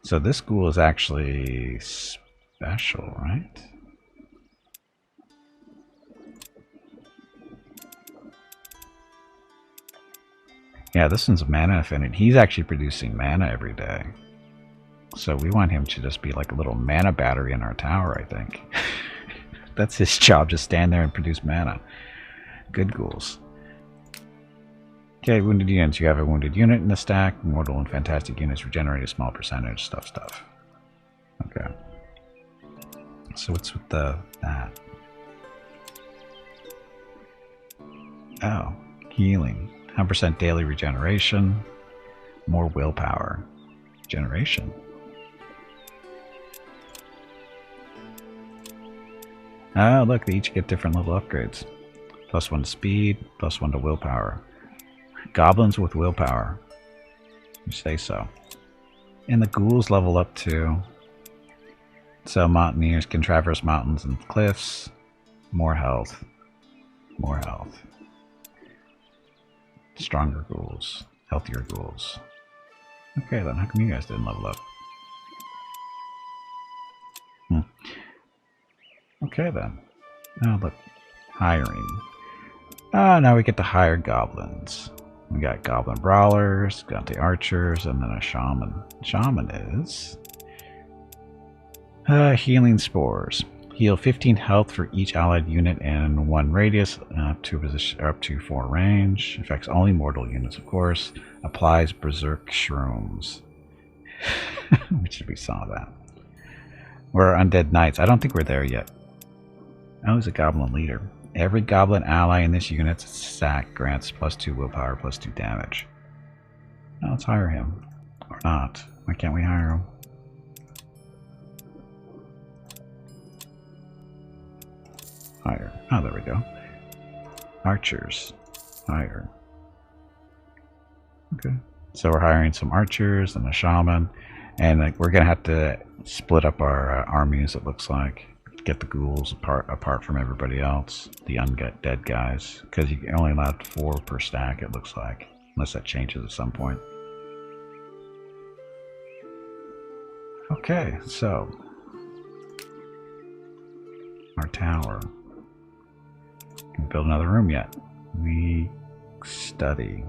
So this ghoul is actually special, right? Yeah, this one's mana affinity. He's actually producing mana every day. So we want him to just be like a little mana battery in our tower, I think. That's his job, just stand there and produce mana. Good ghouls. Okay, wounded units. You have a wounded unit in the stack. Mortal and fantastic units regenerate a small percentage. Stuff. Okay. So what's with that? Oh, healing. 10% daily regeneration. More willpower. Generation. Oh, look, they each get different level upgrades. +1 to speed, +1 to willpower. Goblins with willpower. You say so. And the ghouls level up too. So mountaineers can traverse mountains and cliffs. More health. More health. Stronger ghouls. Healthier ghouls. Okay then, how come you guys didn't level up? Okay then. Oh look. Hiring. Now we get to hire goblins. We got goblin brawlers, got the archers, and then a shaman. Shaman is... healing spores. Heal 15 health for each allied unit in 1 radius, up to 4 range. Affects only mortal units, of course. Applies berserk shrooms. We saw that. We're undead knights. I don't think we're there yet. Oh, he's a goblin leader. Every goblin ally in this unit's stack grants +2 willpower, +2 damage. Now let's hire him. Or not. Why can't we hire him? Hire. Oh, there we go. Archers. Hire. Okay. So we're hiring some archers and a shaman. And like, we're going to have to split up our armies, it looks like. Get the ghouls apart from everybody else. The undead guys. Because you can only allow 4 per stack, it looks like. Unless that changes at some point. Okay, so. Our tower. Can build another room yet. We study.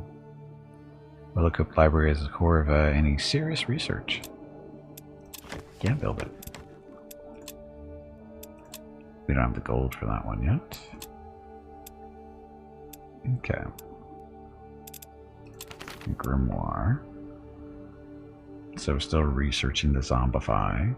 Will equip library as the core of any serious research. Can't build it. We don't have the gold for that one yet. Okay. Grimoire. So we're still researching the zombify.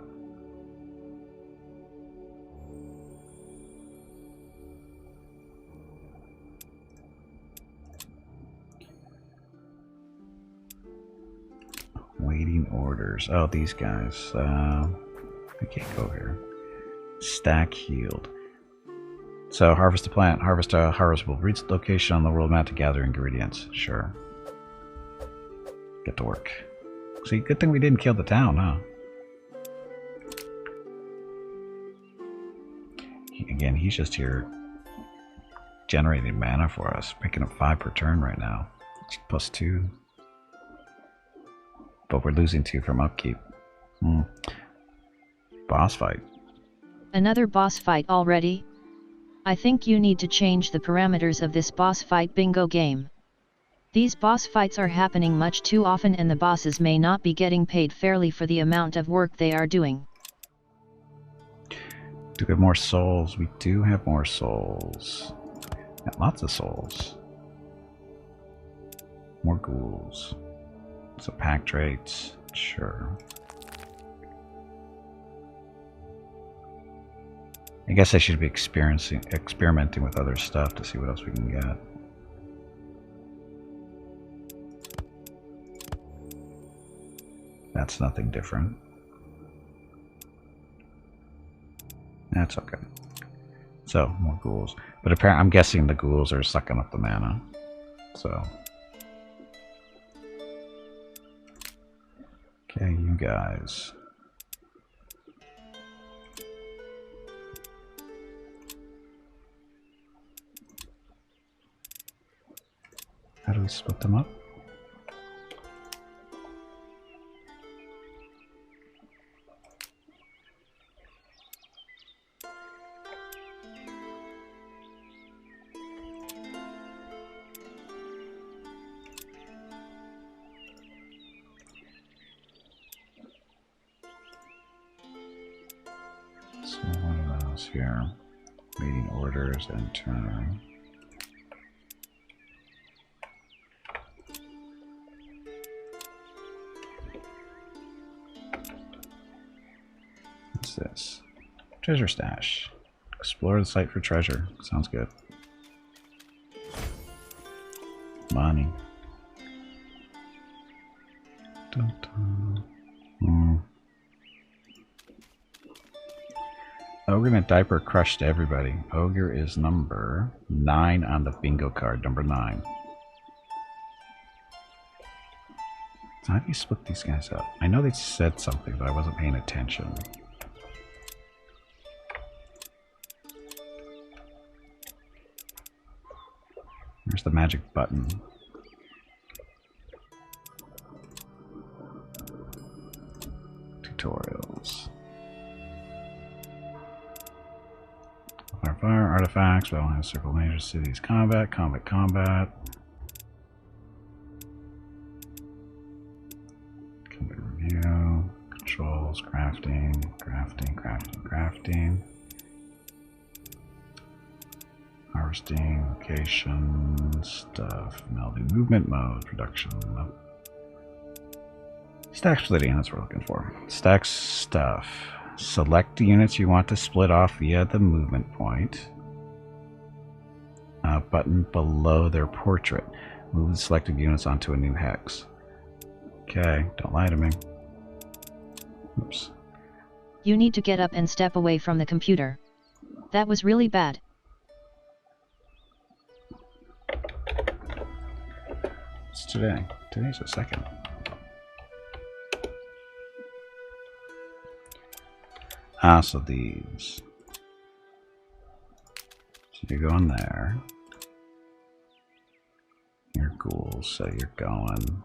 Waiting orders. Oh, these guys. I can't go here. Stack healed. So harvest a plant. Harvest a harvestable. Reach the location on the world map to gather ingredients. Sure. Get to work. See, good thing we didn't kill the town, huh? Again, he's just here generating mana for us. Making up 5 per turn right now. It's +2. But we're losing 2 from upkeep. Boss fight. Another boss fight already? I think you need to change the parameters of this boss fight bingo game. These boss fights are happening much too often and the bosses may not be getting paid fairly for the amount of work they are doing. Do we have more souls? We do have more souls. Got lots of souls. More ghouls. So pack traits, sure. I guess I should be experimenting with other stuff to see what else we can get. That's nothing different. That's okay. So, more ghouls. But apparently, I'm guessing the ghouls are sucking up the mana. So. Okay, you guys. How do we split them up? So what else here? Meeting orders and turn. What's this? Treasure stash. Explore the site for treasure. Sounds good. Money. Dun, dun. Ogre and Diaper crushed everybody. Ogre is number 9 on the bingo card. Number 9. So how do you split these guys up? I know they said something, but I wasn't paying attention. There's the magic button. Tutorials. Fire artifacts, battle has circle major cities, combat. Combat review, controls, crafting. Harvesting, location, stuff, melding, movement mode, production. Stack splitting, that's what we're looking for. Stack stuff. Select the units you want to split off via the movement point. Button below their portrait. Move the selected units onto a new hex. Okay, don't lie to me. Oops. You need to get up and step away from the computer. That was really bad. What's today? Today's the 2nd. So these. So you go in there. Your ghouls, so you're going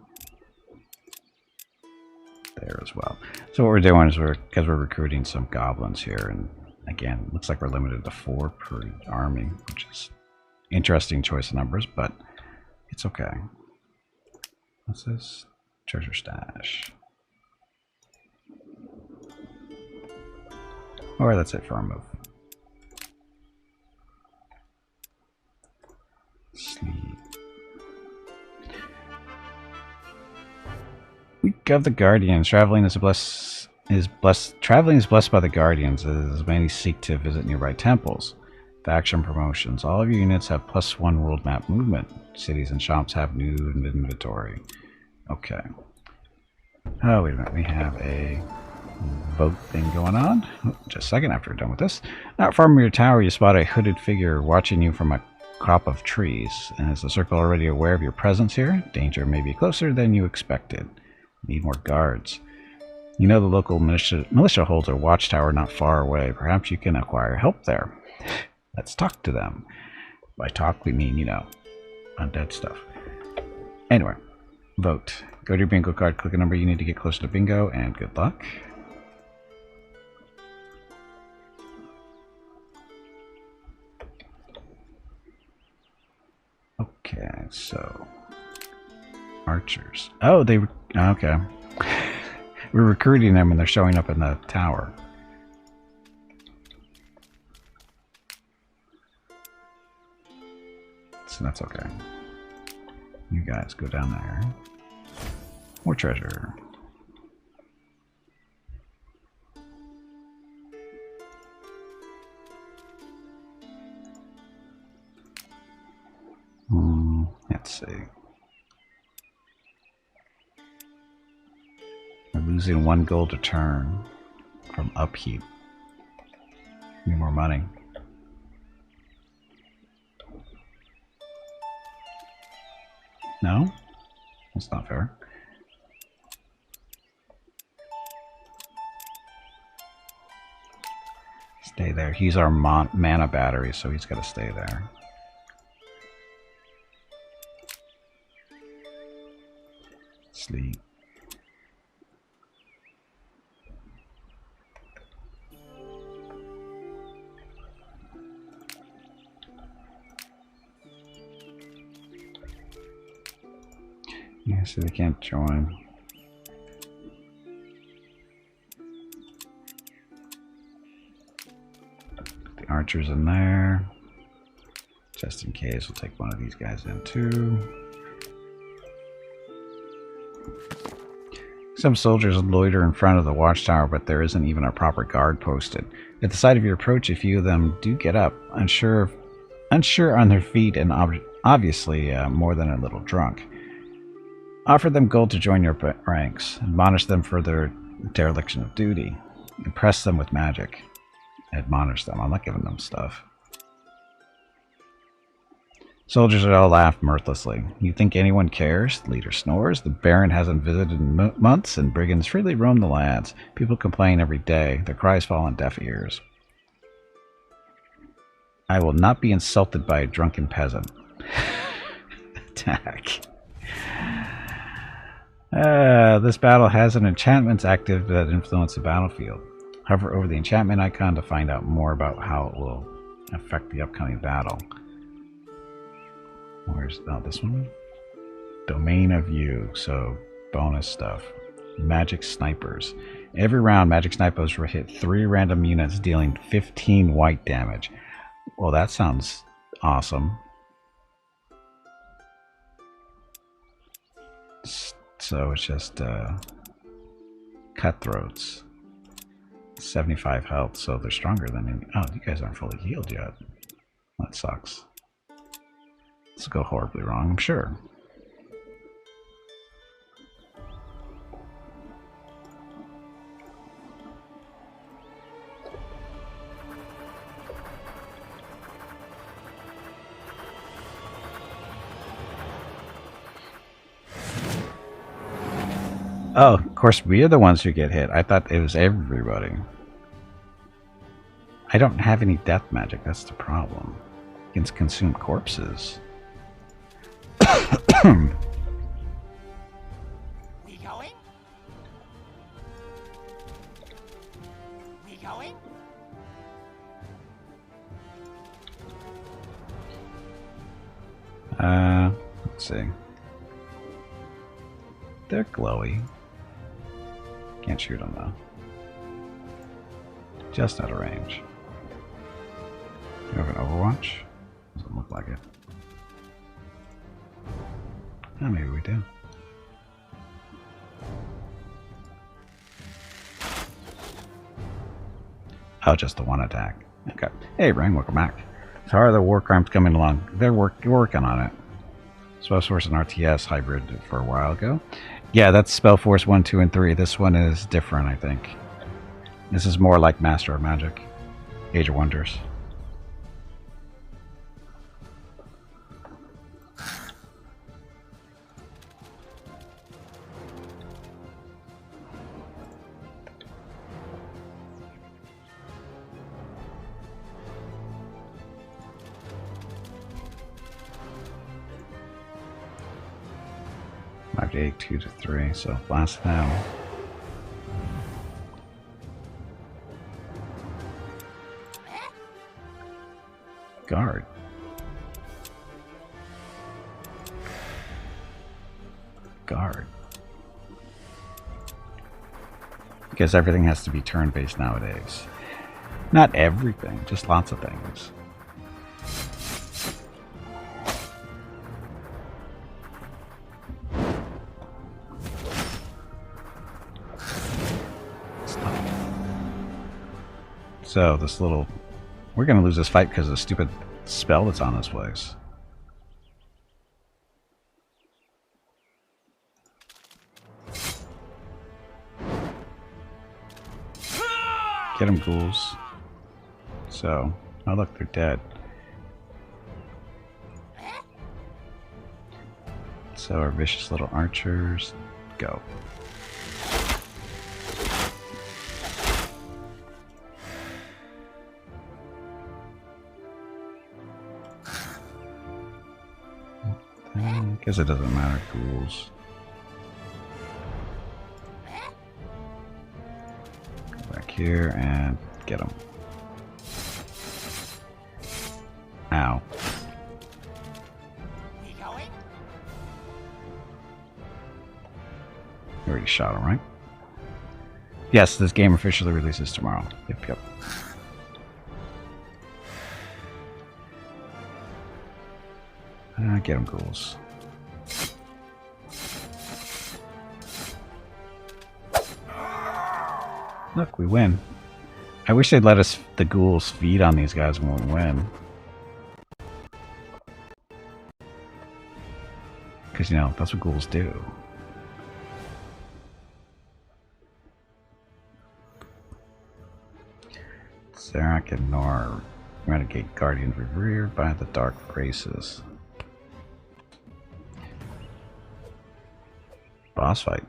there as well. So what we're doing is because we're recruiting some goblins here, and again, looks like we're limited to 4 per army, which is interesting choice of numbers, but it's okay. What's this? Treasure stash. Or that's it for our move. Sleep. Week of the Guardians. Traveling is blessed by the Guardians, as many seek to visit nearby temples. Faction promotions. All of your units have +1 world map movement. Cities and shops have new inventory. Okay. Oh, wait a minute. We have a vote thing going on. Oh, just a second after we're done with this. Not far from your tower, you spot a hooded figure watching you from a crop of trees. And is the circle already aware of your presence here? Danger may be closer than you expected. Need more guards. You know the local militia holds a watchtower not far away. Perhaps you can acquire help there. Let's talk to them. By talk, we mean, you know, undead stuff. Anyway, vote. Go to your bingo card, click a number you need to get closer to bingo, and good luck. Okay, so archers. Oh, they okay. We're recruiting them and they're showing up in the tower. So that's okay. You guys go down there. More treasure. Let's see. We're losing 1 gold a turn from upkeep. Need more money. No? That's not fair. Stay there. He's our mana battery, so he's got to stay there. Sleep. Yeah, so they can't join. The archers in there. Just in case, we'll take one of these guys in too. Some soldiers loiter in front of the watchtower, but there isn't even a proper guard posted. At the sight of your approach, a few of them do get up, unsure on their feet and obviously more than a little drunk. Offer them gold to join your ranks. Admonish them for their dereliction of duty. Impress them with magic. Admonish them. I'm not giving them stuff. Soldiers all laugh mirthlessly. You think anyone cares? The leader snores. The Baron hasn't visited in months, and brigands freely roam the lands. People complain every day. Their cries fall on deaf ears. I will not be insulted by a drunken peasant. Attack. This battle has an enchantment active that influence the battlefield. Hover over the enchantment icon to find out more about how it will affect the upcoming battle. Where's this one? Domain of View, so bonus stuff. Magic snipers. Every round, magic snipers will hit 3 random units, dealing 15 white damage. Well, that sounds Awesome. So it's just cutthroats. 75 health, so they're stronger than me. Oh, you guys aren't fully healed yet. That sucks. This will go horribly wrong, I'm sure. Oh, of course, we are the ones who get hit. I thought it was everybody. I don't have any death magic, that's the problem. Against consumed corpses. We going? We going? Let's see. They're glowy. Can't shoot them though. Just out of range. You have an Overwatch? Doesn't look like it. Oh, maybe we do. Oh, just the one attack. Okay. Hey, Brain, welcome back. So how are the war crimes coming along? They're working on it. Spellforce and RTS hybrid for a while ago. Yeah, that's Spellforce 1, 2, and 3. This one is different, I think. This is more like Master of Magic. Age of Wonders. Five to 8, 2 to 3, so blast them. Guard. Guard. Because everything has to be turn-based nowadays. Not everything, just lots of things. So this little... We're going to lose this fight because of the stupid spell that's on this place. Get them, ghouls. So... Oh look, they're dead. So our vicious little archers... Go. Guess it doesn't matter, ghouls. Go back here and get them. Ow. You already shot him, right? Yes, this game officially releases tomorrow. Yep. Get them, ghouls. Look, we win. I wish they'd let us, the ghouls, feed on these guys when we win. Because, you know, that's what ghouls do. Zarak and Nor, Renegade Guardians revered by the Dark Graces. Boss fight.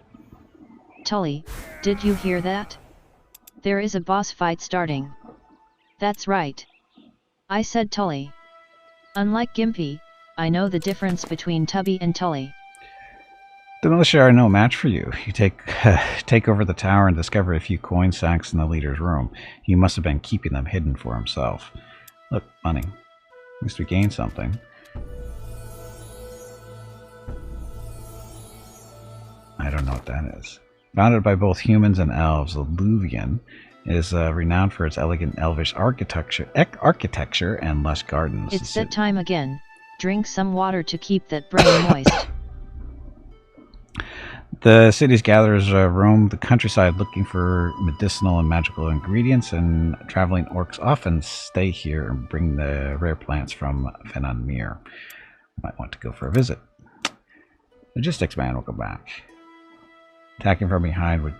Tully, did you hear that? There is a boss fight starting. That's right. I said Tully. Unlike Gimpy, I know the difference between Tubby and Tully. The militia are no match for you. You take over the tower and discover a few coin sacks in the leader's room. He must have been keeping them hidden for himself. Look, money. At least we gained something. I don't know what that is. Founded by both humans and elves, Alluvian It is renowned for its elegant elvish architecture and lush gardens. It's that time again. Drink some water to keep that brain moist. The city's gatherers roam the countryside looking for medicinal and magical ingredients, and traveling orcs often stay here and bring the rare plants from Fenanmir. Might want to go for a visit. Logistics man will go back. Attacking from behind would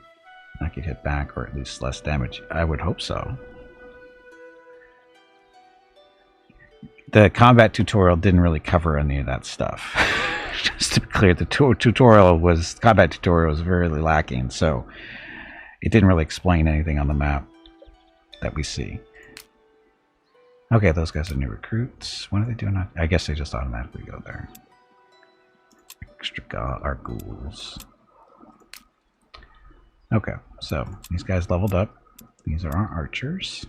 not get hit back, or at least less damage. I would hope so. The combat tutorial didn't really cover any of that stuff. Just to be clear, the combat tutorial was very lacking, so it didn't really explain anything on the map that we see. Okay, those guys are new recruits. What are they doing? I guess they just automatically go there. Extra our ghouls. Okay, so these guys leveled up. These are our archers.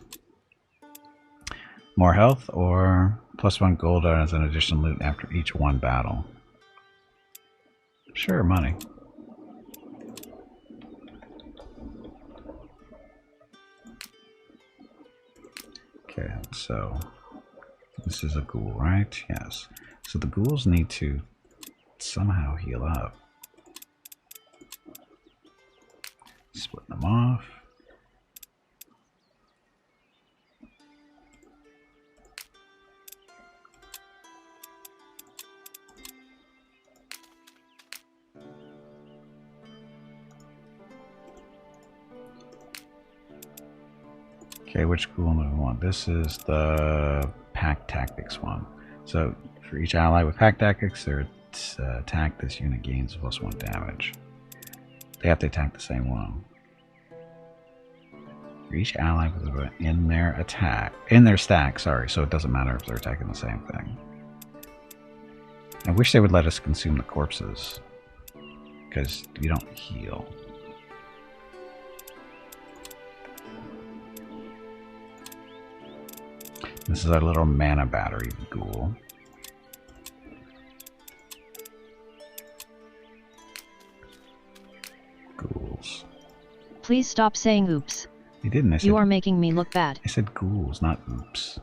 More health or +1 gold as an additional loot after each one battle. Sure, money. Okay, so this is a ghoul, right? Yes. So the ghouls need to somehow heal up. Split them off. Okay, which ghoul do we want? This is the pack tactics one. So for each ally with pack tactics, their attack this unit gains +1 damage. They have to attack the same one. For each ally in their stack, sorry, so it doesn't matter if they're attacking the same thing. I wish they would let us consume the corpses, because you don't heal. This is our little mana battery ghoul. Ghouls. Please stop saying oops. I didn't. I said, you are making me look bad. I said ghouls, not oops.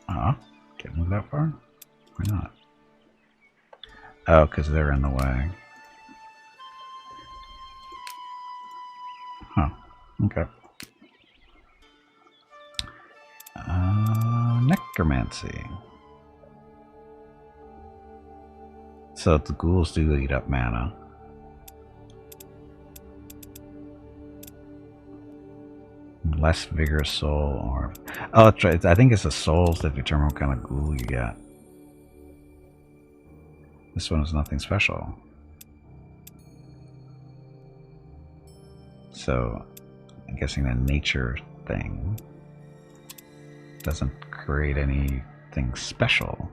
Can't move that far? Why not? Oh, because they're in the way. Huh. Okay. Necromancy. So the ghouls do eat up mana. Less vigorous soul, or that's right. I think it's the souls that determine what kind of ghoul you get. This one is nothing special. So I'm guessing a nature thing doesn't create anything special.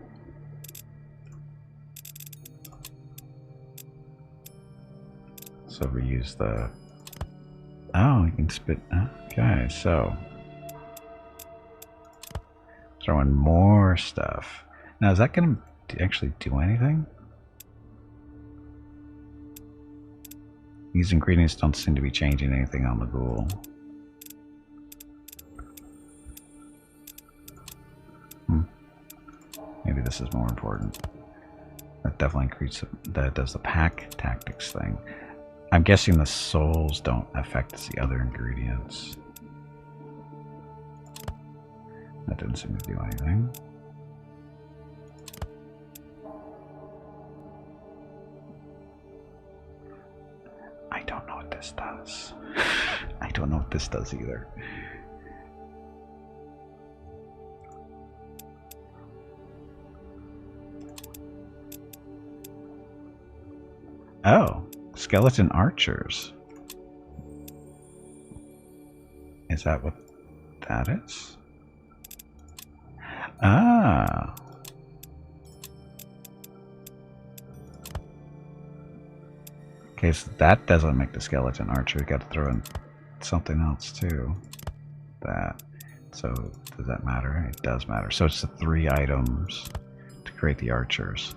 So we use the... Oh, you can spit... Okay, so... Throw in more stuff. Now, is that going to actually do anything? These ingredients don't seem to be changing anything on the ghoul. Maybe this is more important. That definitely increases. That does the pack tactics thing. I'm guessing the souls don't affect the other ingredients. That didn't seem to do anything. I don't know what this does. I don't know what this does either. Oh, skeleton archers. Is that what that is? Ah. Okay, so that doesn't make the skeleton archer. We got to throw in something else too. That. So does that matter? It does matter. So it's the 3 items to create the archers.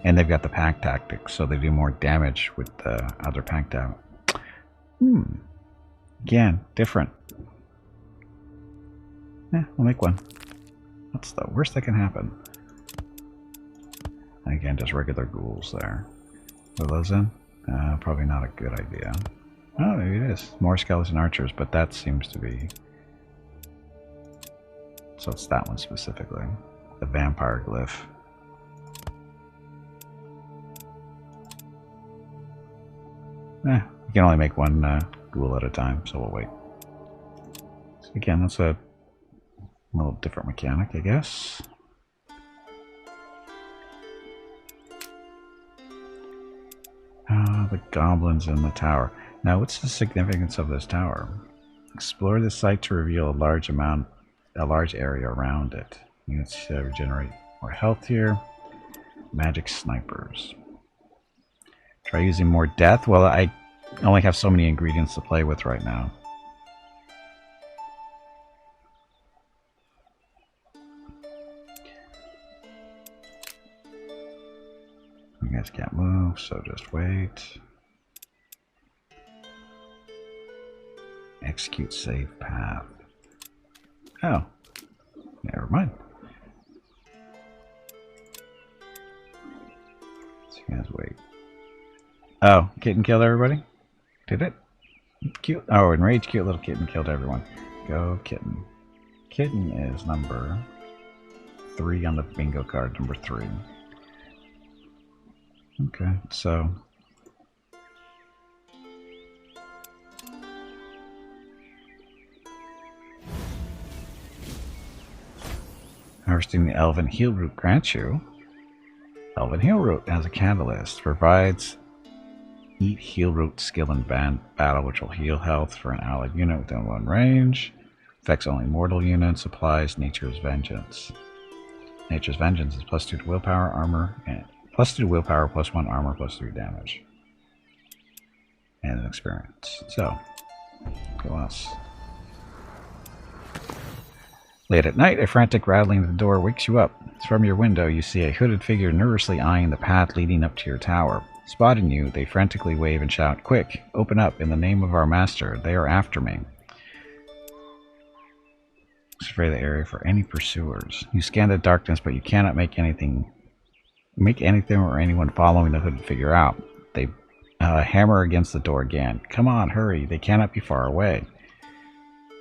And they've got the pack tactics, so they do more damage with the other pack tactics. Again, different. Yeah, we'll make one. What's the worst that can happen? Again, just regular ghouls there. Are those in? Probably not a good idea. Oh, maybe it is. More skeleton archers, but that seems to be... So it's that one specifically. The vampire glyph. You can only make one ghoul at a time, so we'll wait. So again, that's a little different mechanic, I guess. The goblins in the tower. Now, what's the significance of this tower? Explore the site to reveal a large area around it. Units regenerate more health here. Magic snipers. Try using more death. Well, I only have so many ingredients to play with right now. You guys can't move, so just wait. Execute save path. Oh, never mind. So you guys wait. Oh, kitten killed everybody? Did it? Cute. Oh, enraged cute little kitten killed everyone. Go kitten. Kitten is number 3 on the bingo card, number 3. Okay, so... Harvesting the Elven Heal Root grants you. Elven Heal Root as a catalyst provides Eat Heal Root skill in battle, which will heal health for an allied unit within 1 range. Affects only mortal units. Applies Nature's Vengeance. Nature's Vengeance is +2 to willpower, armor, and +2 to willpower, +1 armor, +3 damage. And an experience. So, go else. Late at night, a frantic rattling at the door wakes you up. From your window, you see a hooded figure nervously eyeing the path leading up to your tower. Spotting you, they frantically wave and shout, "Quick! Open up, in the name of our master. They are after me." Survey the area for any pursuers. You scan the darkness, but you cannot make anything or anyone following the hooded figure out. They hammer against the door again. "Come on, hurry! They cannot be far away."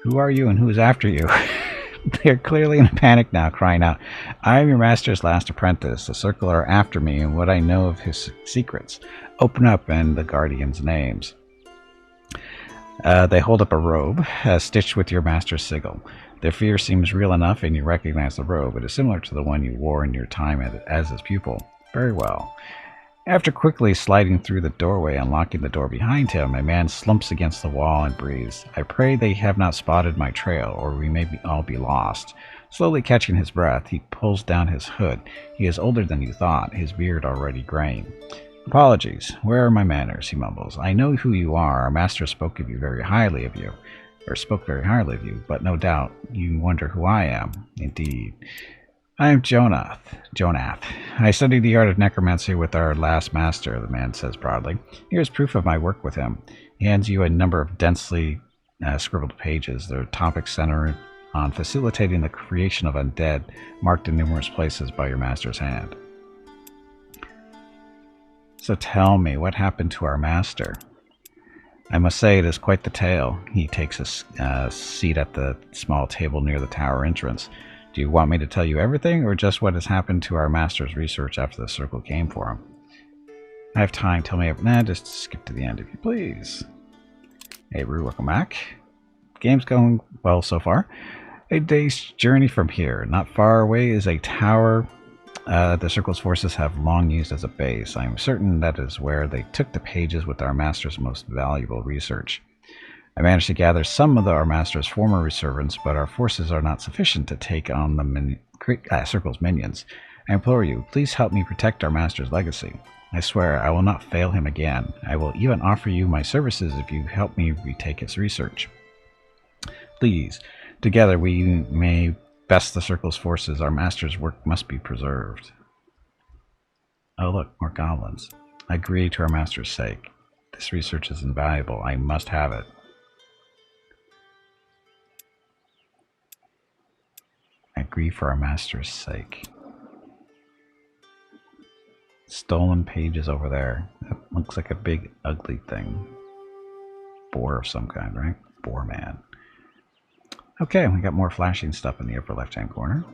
"Who are you and who is after you?" They're clearly in a panic now, crying out, "I am your master's last apprentice. The circle are after me and what I know of his secrets. Open up," and the guardians' names. They hold up a robe, stitched with your master's sigil. Their fear seems real enough, and you recognize the robe. It is similar to the one you wore in your time as his pupil. Very well. After quickly sliding through the doorway and locking the door behind him, a man slumps against the wall and breathes. "I pray they have not spotted my trail, or we may all be lost." Slowly catching his breath, he pulls down his hood. He is older than you thought, his beard already graying. "Apologies. Where are my manners?" he mumbles. "I know who you are. Our master spoke very highly of you, but no doubt you wonder who I am." "Indeed. I am Jonath. I studied the art of necromancy with our last master," the man says proudly. "Here is proof of my work with him." He hands you a number of densely scribbled pages. Their topics center on facilitating the creation of undead, marked in numerous places by your master's hand. "So tell me, what happened to our master?" "I must say it is quite the tale." He takes a seat at the small table near the tower entrance. "Do you want me to tell you everything, or just what has happened to our master's research after the circle came for him?" "I have time. Tell me everything." "Nah, just skip to the end if you please." "Hey, Rue, welcome back. Game's going well so far. A day's journey from here. Not far away is a tower the Circle's forces have long used as a base. I am certain that is where they took the pages with our master's most valuable research. I managed to gather some of our master's former servants, but our forces are not sufficient to take on the Circle's minions. I implore you, please help me protect our master's legacy. I swear I will not fail him again. I will even offer you my services if you help me retake his research. Please, together we may best the Circle's forces. Our master's work must be preserved." Oh look, more goblins. "I agree to our master's sake. This research is invaluable. I must have it." grief for our master's sake. Stolen pages over there. That looks like a big ugly thing. Boar of some kind, right? Boar man. Okay, we got more flashing stuff in the upper left-hand corner.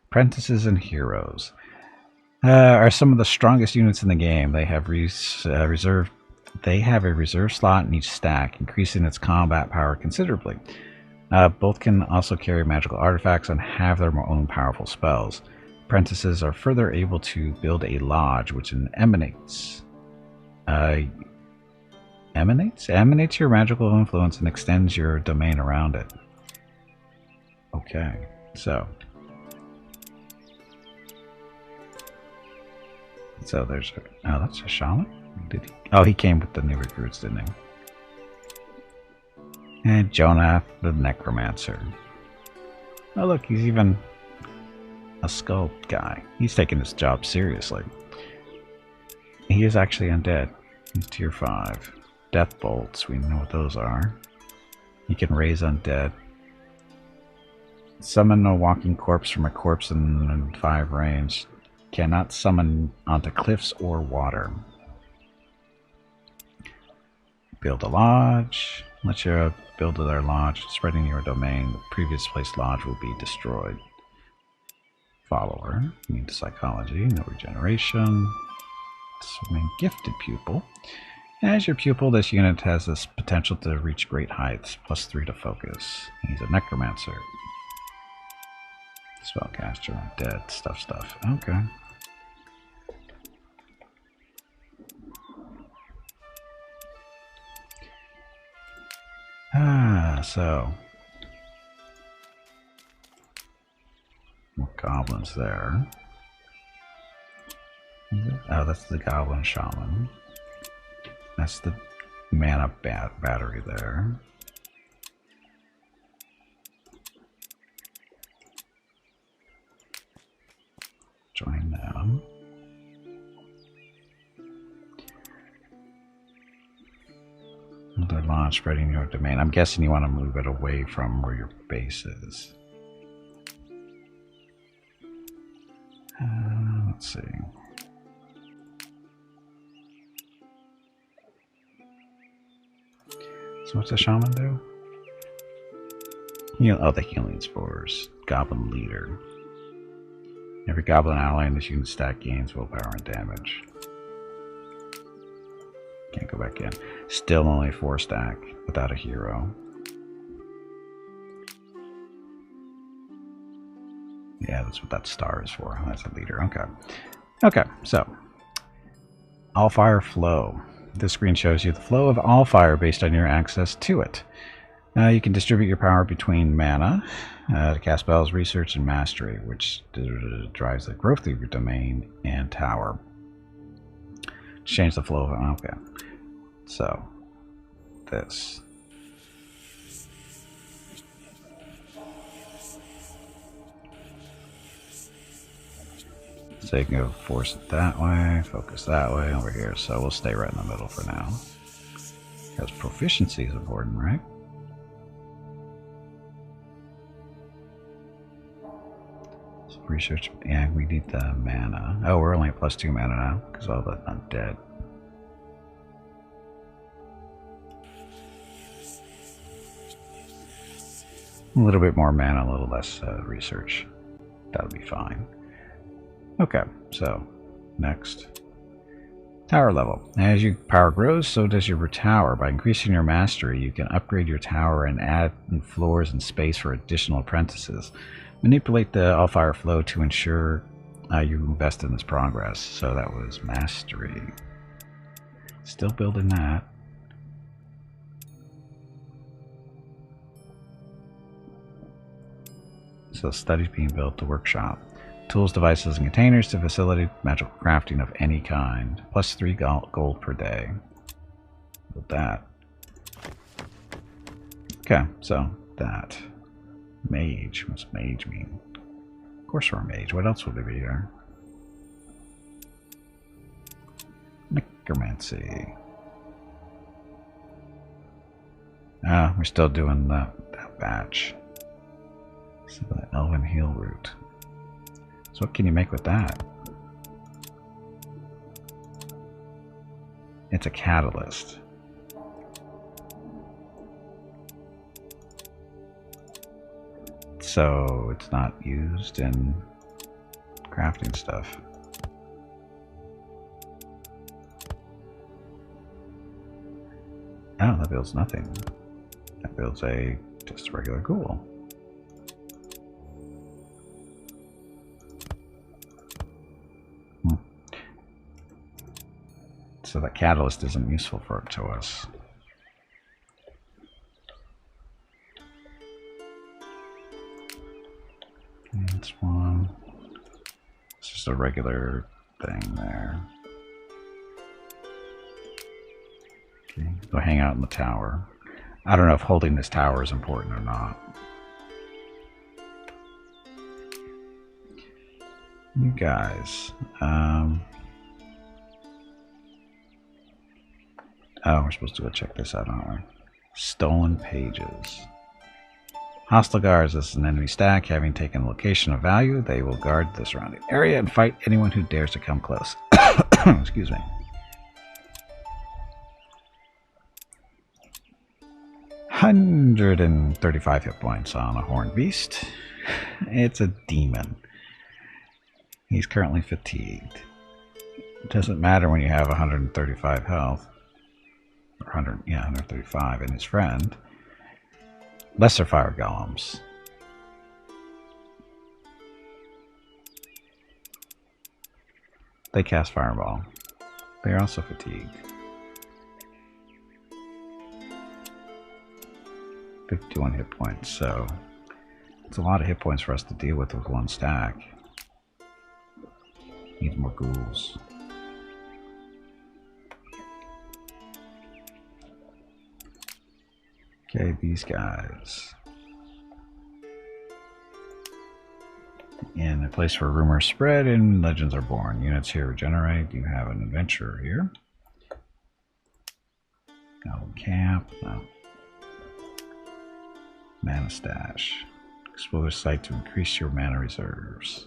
Apprentices and heroes are some of the strongest units in the game. They have a reserve slot in each stack, increasing its combat power considerably. Both can also carry magical artifacts and have their own powerful spells. Apprentices are further able to build a lodge, which emanates your magical influence and extends your domain around it. Okay, so there's that's a shaman. He came with the new recruits, didn't he? And Jonath the necromancer. Oh look, he's even a skull guy. He's taking this job seriously. He is actually undead. He's tier 5. Death bolts, we know what those are. He can raise undead. Summon a walking corpse from a corpse in 5 range. Cannot summon onto cliffs or water. Build a lodge. Let you build their lodge, spreading your domain. The previous placed lodge will be destroyed. Follower. Need psychology. No regeneration. Swimming gifted pupil. As your pupil, this unit has this potential to reach great heights. +3 to focus. He's a necromancer. Spellcaster. Dead. Stuff. Okay. So more goblins there. Oh, that's the goblin shaman. That's the mana battery there. Join them. Another launch spreading your domain. I'm guessing you want to move it away from where your base is. Let's see. So what's the shaman do? The healing spores. Goblin leader. Every goblin ally in this unit stack gains willpower and damage. Can't go back in. Still only 4 stack without a hero. Yeah, that's what that star is for. That's a leader. Okay, so Allfire flow. This screen shows you the flow of Allfire based on your access to it. You can distribute your power between mana to cast spells, research, and mastery, which drives the growth of your domain and tower. Change the flow of it. Okay. So, this. So you can go force it that way, focus that way, over here. So we'll stay right in the middle for now. Because proficiency is important, right? So research, yeah, we need the mana. Oh, we're only at +2 mana now, because all the undead. A little bit more mana, a little less research. That'll be fine. Okay, so next. Tower level. As your power grows, so does your tower. By increasing your mastery, you can upgrade your tower and add floors and space for additional apprentices. Manipulate the Allfire flow to ensure you invest in this progress. So that was mastery. Still building that. So studies being built to workshop. Tools, devices, and containers to facilitate magical crafting of any kind. +3 gold per day. With that. Okay, so that. Mage. What's mage mean? Of course we're a mage. What else would there be here? Necromancy. We're still doing that batch. So the Elven Heal Root. So what can you make with that? It's a catalyst. So it's not used in crafting stuff. Oh, that builds nothing. That builds just a regular ghoul. So that catalyst isn't useful to us. That's one. It's just a regular thing there. Okay, go hang out in the tower. I don't know if holding this tower is important or not. You guys. Oh, we're supposed to go check this out, aren't we? Stolen pages. Hostile guards. This is an enemy stack. Having taken a location of value, they will guard the surrounding area and fight anyone who dares to come close. Excuse me. 135 hit points on a horned beast. It's a demon. He's currently fatigued. It doesn't matter when you have 135 health. Or 135, and his friend. Lesser fire golems. They cast fireball. They are also fatigued. 51 hit points, so it's a lot of hit points for us to deal with one stack. Need more ghouls. Okay, these guys. In a place where rumors spread and legends are born. Units here regenerate. You have an adventurer here. Goblin camp. No. Mana stash. Explore the site to increase your mana reserves.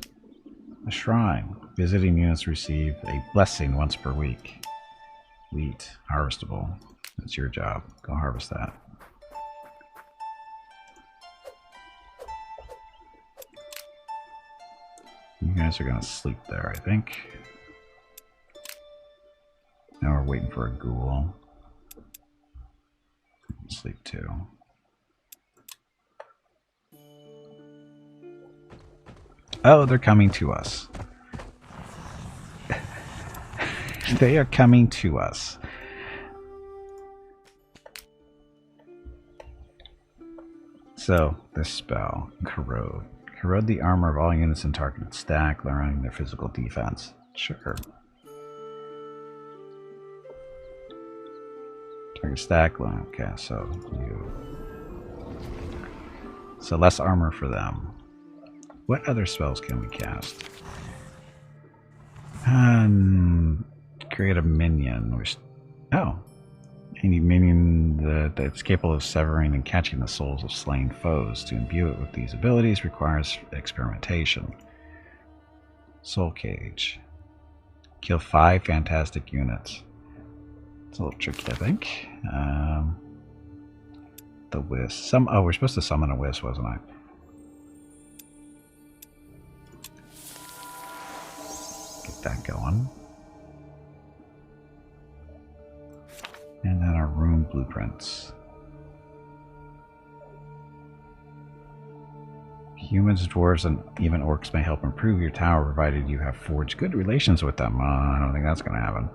A shrine. Visiting units receive a blessing once per week. Wheat. Harvestable. That's your job. Go harvest that. You guys are gonna sleep there, I think. Now we're waiting for a ghoul. Sleep too. Oh, they're coming to us. They are coming to us. So, this spell, Corrode. Corrode the armor of all units in targeted stack, lowering their physical defense. Sure. Target stack, okay, so less armor for them. What other spells can we cast? Create a minion. Any minion that's capable of severing and catching the souls of slain foes. To imbue it with these abilities requires experimentation. Soul Cage. Kill 5 fantastic units. It's a little tricky, I think. The Wisp. We're supposed to summon a Wisp, wasn't I? Get that going. And then our rune blueprints. Humans, dwarves, and even orcs may help improve your tower, provided you have forged good relations with them. I don't think that's going to happen.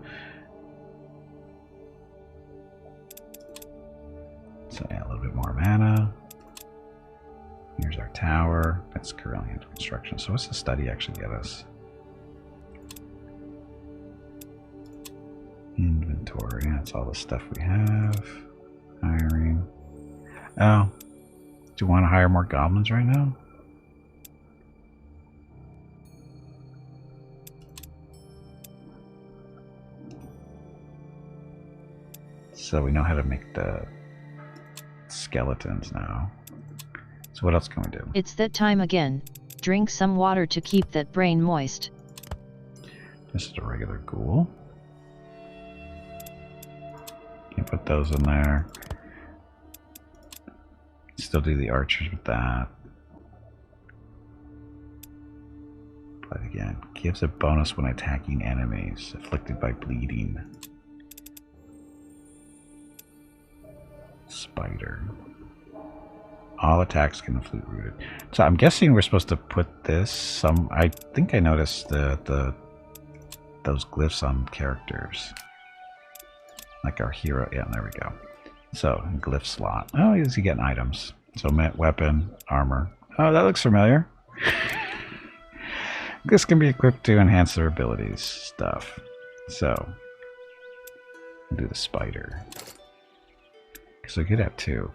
So yeah, a little bit more mana. Here's our tower. That's currently under construction. So what's the study actually get us? Inventory. That's all the stuff we have. Hiring. Oh. Do you want to hire more goblins right now? So we know how to make the skeletons now. So what else can we do? It's that time again. Drink some water to keep that brain moist. This is a regular ghoul. Can put those in there. Still do the archers with that. But again, gives a bonus when attacking enemies afflicted by bleeding. Spider. All attacks can inflict rooted. So I'm guessing we're supposed to put this I think I noticed those glyphs on characters. Like our hero. Yeah, there we go. So, glyph slot. Oh, is he getting items? So, weapon, armor. Oh, that looks familiar. This can be equipped to enhance their abilities. Stuff. So, we'll do the spider. Because we could have two.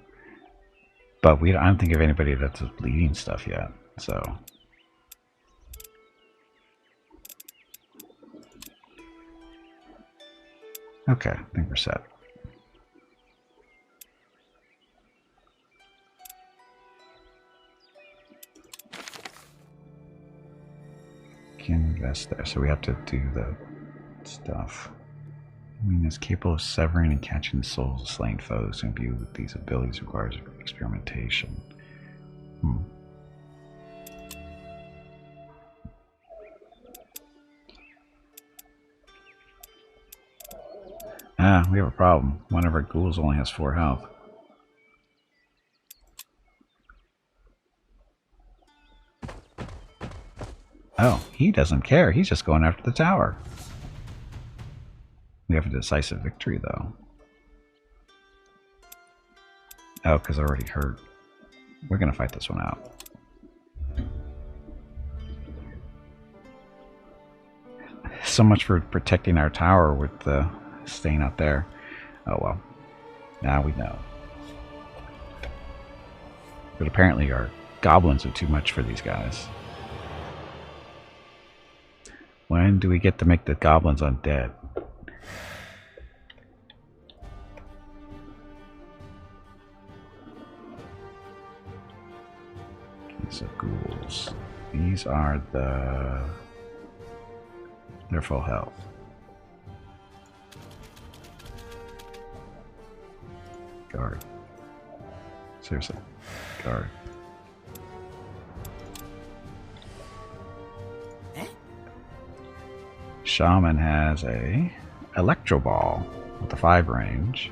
But I don't think of anybody that's bleeding stuff yet. So. Okay, I think we're set. Can invest there, so we have to do the stuff. I mean, it's capable of severing and catching the souls of slain foes. To imbue with these abilities requires experimentation. We have a problem. One of our ghouls only has 4 health. Oh, he doesn't care. He's just going after the tower. We have a decisive victory, though. Oh, because I already hurt. We're going to fight this one out. So much for protecting our tower with the staying out there. Oh well. Now we know. But apparently our goblins are too much for these guys. When do we get to make the goblins undead? Okay, so ghouls. These are their full health. Guard. Seriously. Guard. Shaman has a electro ball with a 5 range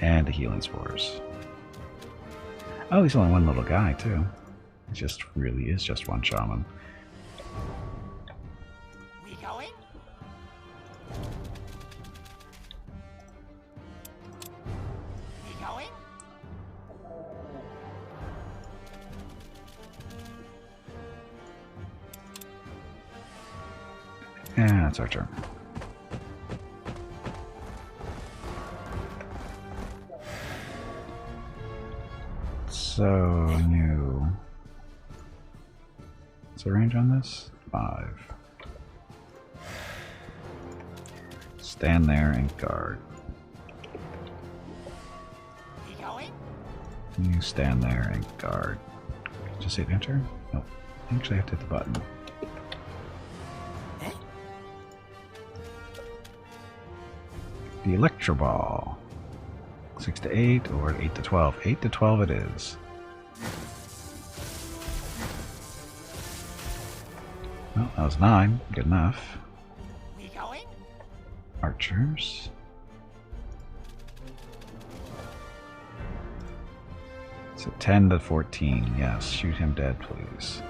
and a healing spores. Oh, he's only one little guy too. He just really is just one shaman. We going? We going? Yeah, it's our turn. So new. What's the range on this? 5. Stand there and guard. We going? You stand there and guard. Just hit enter? Nope. Actually, I have to hit the button. The Electro Ball. 6 to 8 or 8 to 12. 8 to 12 it is. Well, that was 9. Good enough. We going? Archers. So 10 to 14. Yes, shoot him dead, please.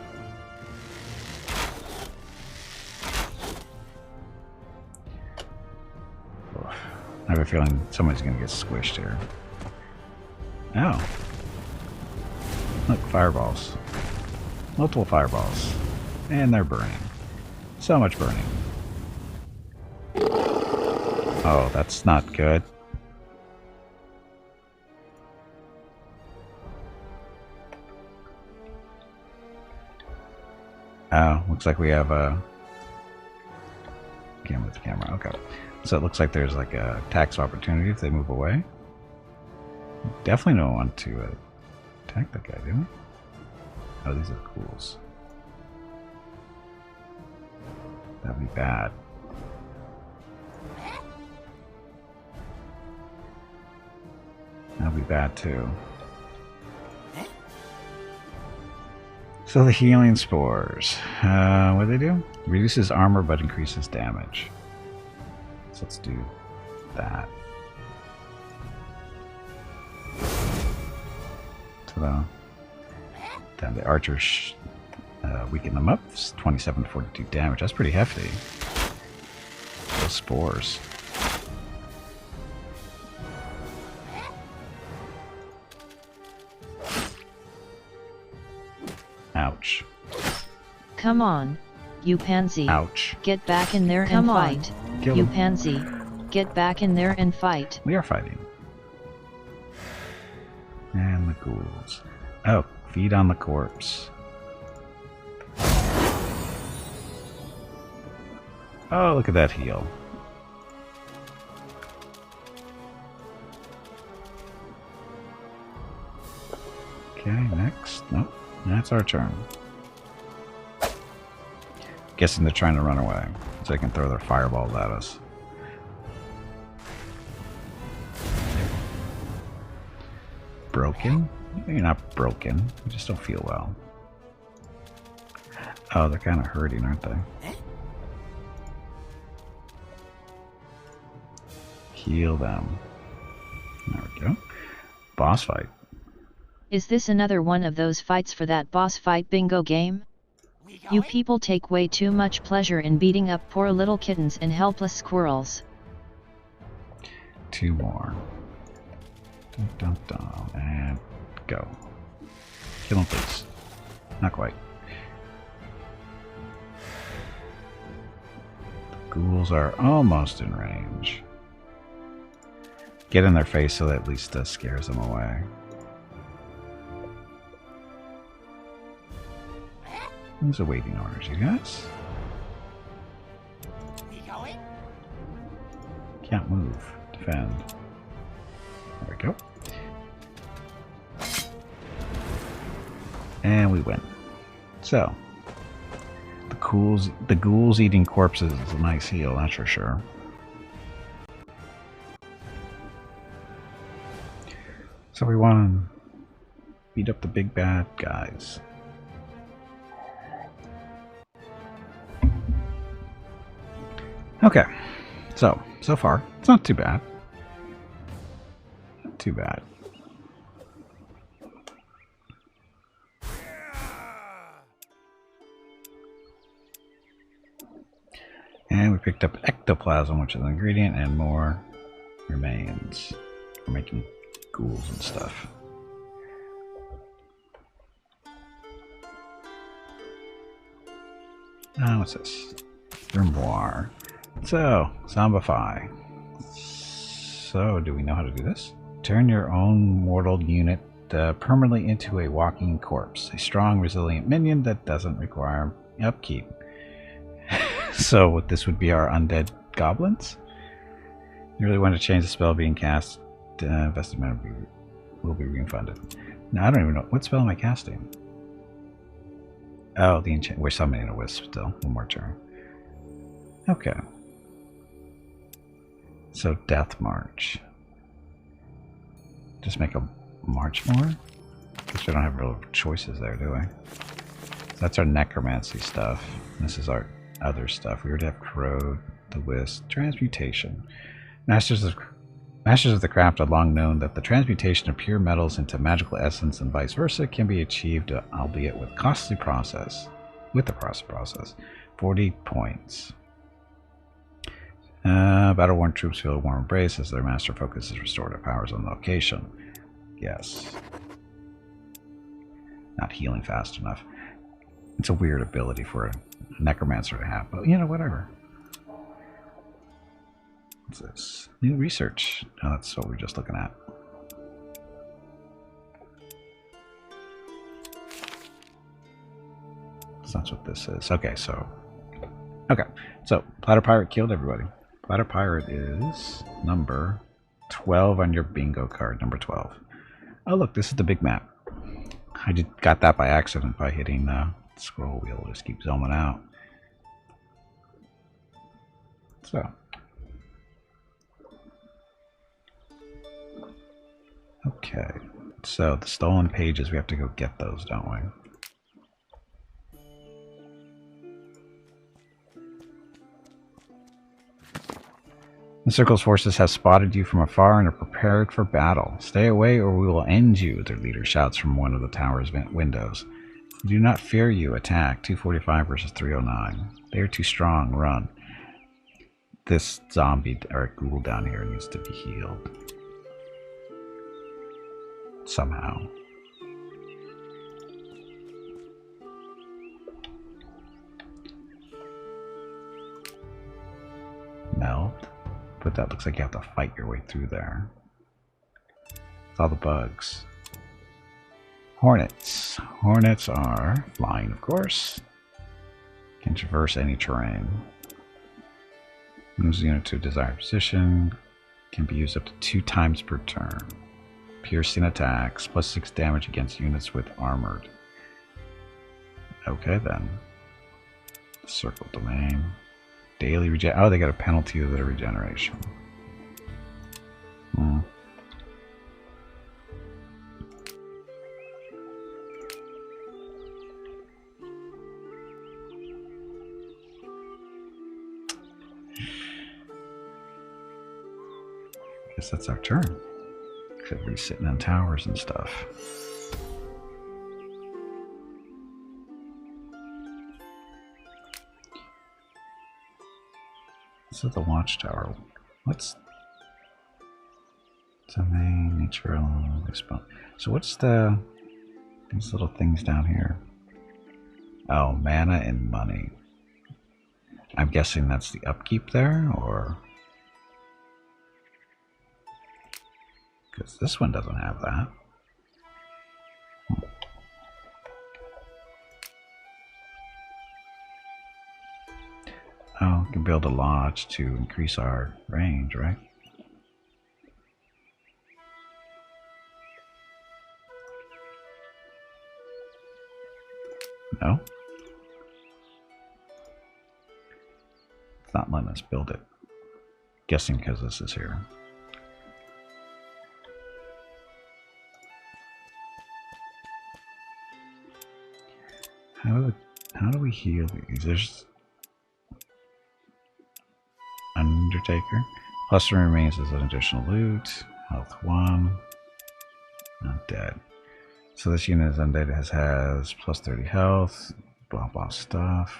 I have a feeling somebody's going to get squished here. Oh. Look, fireballs. Multiple fireballs. And they're burning. So much burning. Oh, that's not good. Oh, looks like we have a... Can't move the camera. Okay. So it looks like there's like a tax opportunity if they move away. Definitely don't want to attack that guy, do we? Oh, these are the ghouls. That'd be bad. That'd be bad too. So the healing spores. What do they do? Reduces armor but increases damage. So let's do that. Ta-da. Then the archers weaken them up. It's 27 to 42 damage. That's pretty hefty. Those spores. Ouch. Come on, you pansy. Ouch. Get back in there and fight. Kill You him. pansy. Get back in there and fight. We are fighting. And the ghouls. Oh, feed on the corpse. Oh, look at that heal. Okay, next. Nope, that's our turn. Guessing they're trying to run away, so they can throw their fireballs at us. Broken? You're not broken. You just don't feel well. Oh, they're kind of hurting, aren't they? Heal them. There we go. Boss fight. Is this another one of those fights for that boss fight bingo game? You people take way too much pleasure in beating up poor little kittens and helpless squirrels. 2 more. Dun, dun, dun, and go. Kill him, please. Not quite. The ghouls are almost in range. Get in their face so that at least scares them away. Who's awaiting orders, you guys? We going? Can't move. Defend. There we go. And we win. So, the ghouls eating corpses is a nice heal, that's for sure. So we want to beat up the big bad guys. Okay, so far, it's not too bad. Not too bad. And we picked up ectoplasm, which is an ingredient, and more remains. We're making ghouls and stuff. What's this? Grimoire. So, zombify. So, do we know how to do this? Turn your own mortal unit permanently into a walking corpse. A strong, resilient minion that doesn't require upkeep. So, this would be our undead goblins? You really want to change the spell being cast? Invested amount will be refunded. Now, I don't even know. What spell am I casting? Oh, the enchant. We're summoning a wisp still. One more turn. Okay. So, Death March. Just make a march more? Guess we don't have real choices there, do we? So that's our necromancy stuff. This is our other stuff. We already have corrode, the wisp, transmutation. Masters of the craft have long known that the transmutation of pure metals into magical essence and vice versa can be achieved, albeit with costly process. With the process. 40 points. Battle-worn troops feel a warm embrace as their master focuses restorative powers on the location. Yes. Not healing fast enough. It's a weird ability for a necromancer to have, but you know, whatever. What's this? New research. Oh, that's what we're just looking at. So that's what this is. Okay, so Platter Pirate killed everybody. Platter Pirate is number 12 on your bingo card. Number 12. Oh look, this is the big map. I just got that by accident by hitting the scroll wheel. Just keep zooming out. So. Okay. So the stolen pages, we have to go get those, don't we? The Circle's forces have spotted you from afar and are prepared for battle. Stay away or we will end you, their leader shouts from one of the tower's windows. We do not fear you. Attack. 245 versus 309. They are too strong. Run. This zombie or ghoul down here needs to be healed. Somehow. Meld. But that looks like you have to fight your way through there. With all the bugs. Hornets. Hornets are flying, of course. Can traverse any terrain. Moves the unit to a desired position. Can be used up to 2 times per turn. Piercing attacks. Plus 6 damage against units with armored. Okay then. Circle domain. Daily regen. Oh, they got a penalty of their regeneration. Guess that's our turn. Except we're sitting on towers and stuff. This is the Watchtower. What's the main nature respawn? So what's these little things down here? Oh, mana and money. I'm guessing that's the upkeep there, or because this one doesn't have that. Oh, we can build a lodge to increase our range, right? No? It's not letting us build it. Guessing because this is here. How do we heal these? There's Undertaker. Plus one remains as an additional loot. Health 1. Undead. So this unit is undead. It has plus 30 health. Blah blah stuff.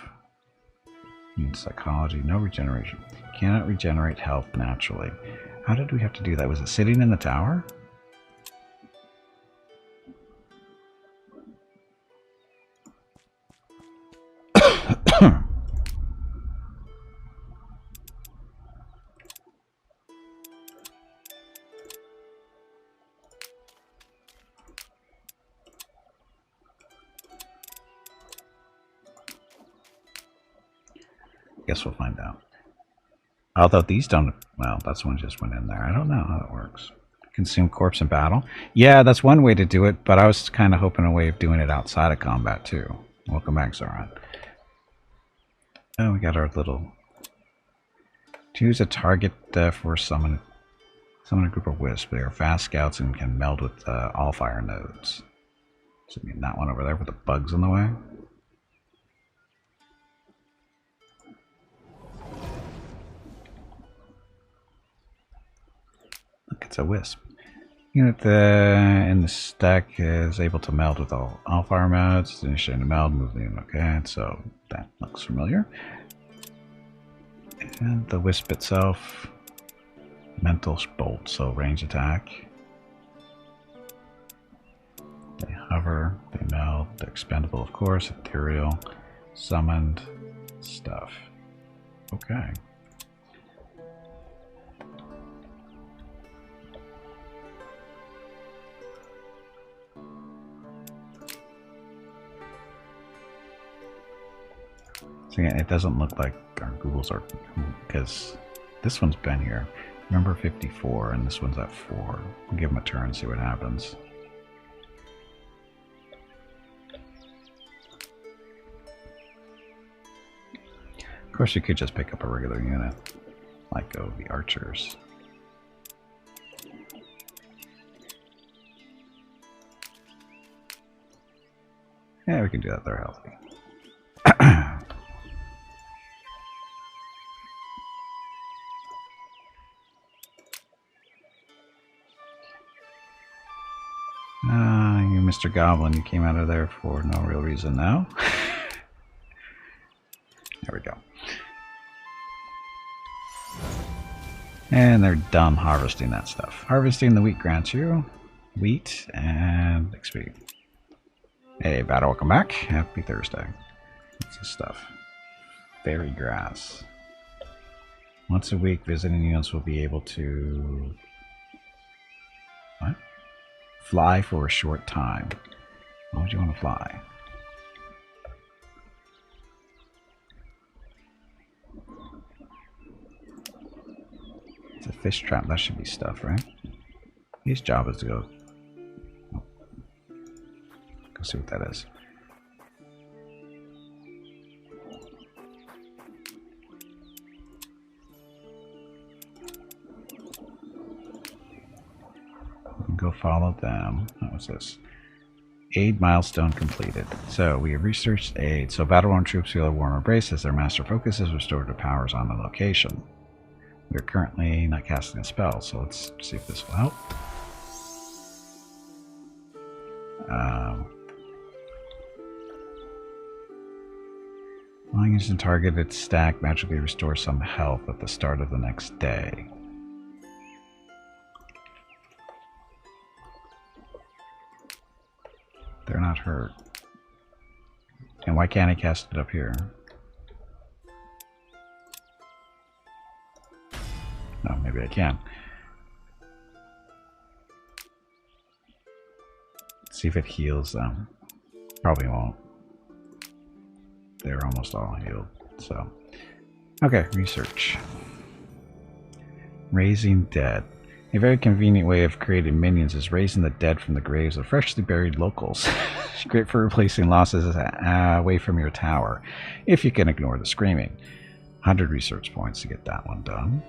Need psychology. No regeneration. Cannot regenerate health naturally. How did we have to do that? Was it sitting in the tower? Guess we'll find out. Although these don't, well, that's one just went in there. I don't know how that works. Consume corpse in battle. Yeah, that's one way to do it, but I was kind of hoping a way of doing it outside of combat too. Welcome back, Zoran. Oh, we got our little. Choose a target for summon a group of wisps. They are fast scouts and can meld with all fire nodes. So I mean that one over there with the bugs in the way. Look, it's a wisp. Unit in the stack is able to meld with all fire modes. Initiating a meld, move the unit. Okay, so that looks familiar. And the wisp itself, mental bolt, so range attack. They hover, they meld, they're expendable, of course. Ethereal, summoned, stuff. Okay. So again, it doesn't look like our ghouls are, because this one's been here. Remember 54, and this one's at 4. We'll give them a turn, see what happens. course, you could just pick up a regular unit, like the archers. Yeah, we can do that. They're healthy. You Mr. Goblin, you came out of there for no real reason now. There we go. And they're done harvesting that stuff. Harvesting the wheat grants you wheat and XP. Hey, battle, welcome back. Happy Thursday. What's this stuff? Fairy grass. Once a week, visiting units will be able to... What? Fly for a short time. Why would you want to fly? It's a fish trap. That should be stuff, right? His job is to go see what that is. Go follow them. What was this? Aid milestone completed. So we have researched aid. So battle-worn troops feel a warm embrace as their master focus is restored to powers on the location. We're currently not casting a spell, so let's see if this will help. Long as the targeted stack magically restores some health at the start of the next day. They're not hurt. And why can't I cast it up here? No, maybe I can. Let's see if it heals them. Probably won't. They're almost all healed, so. Okay, research. Raising dead. A very convenient way of creating minions is raising the dead from the graves of freshly buried locals. Great for replacing losses away from your tower, if you can ignore the screaming. 100 research points to get that one done.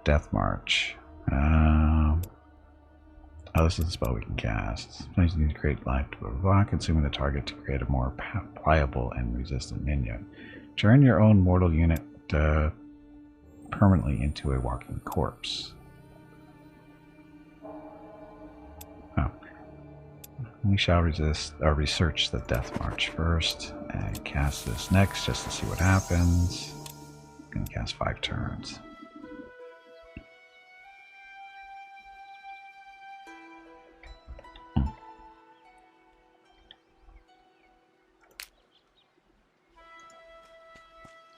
Death March. Oh, this is a spell we can cast. Please need to create life to provoke, consuming the target to create a more pliable and resistant minion. Turn your own mortal unit permanently into a walking corpse. Oh. We shall research the Death March first and cast this next just to see what happens. I'm going to cast 5 turns.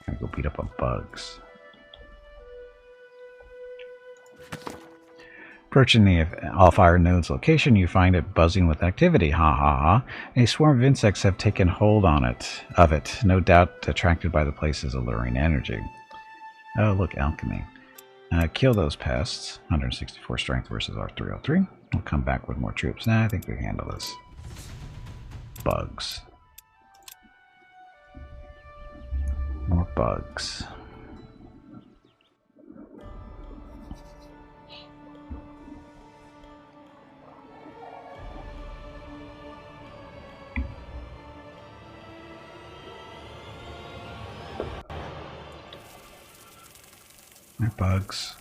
Gonna go beat up on bugs. Approaching the All-Fire Node's location, you find it buzzing with activity. Ha ha ha. A swarm of insects have taken hold of it, no doubt attracted by the place's alluring energy. Oh, look, alchemy. Kill those pests. 164 strength versus our 303. We'll come back with more troops. Nah, I think we can handle this. Bugs. More bugs. More bugs.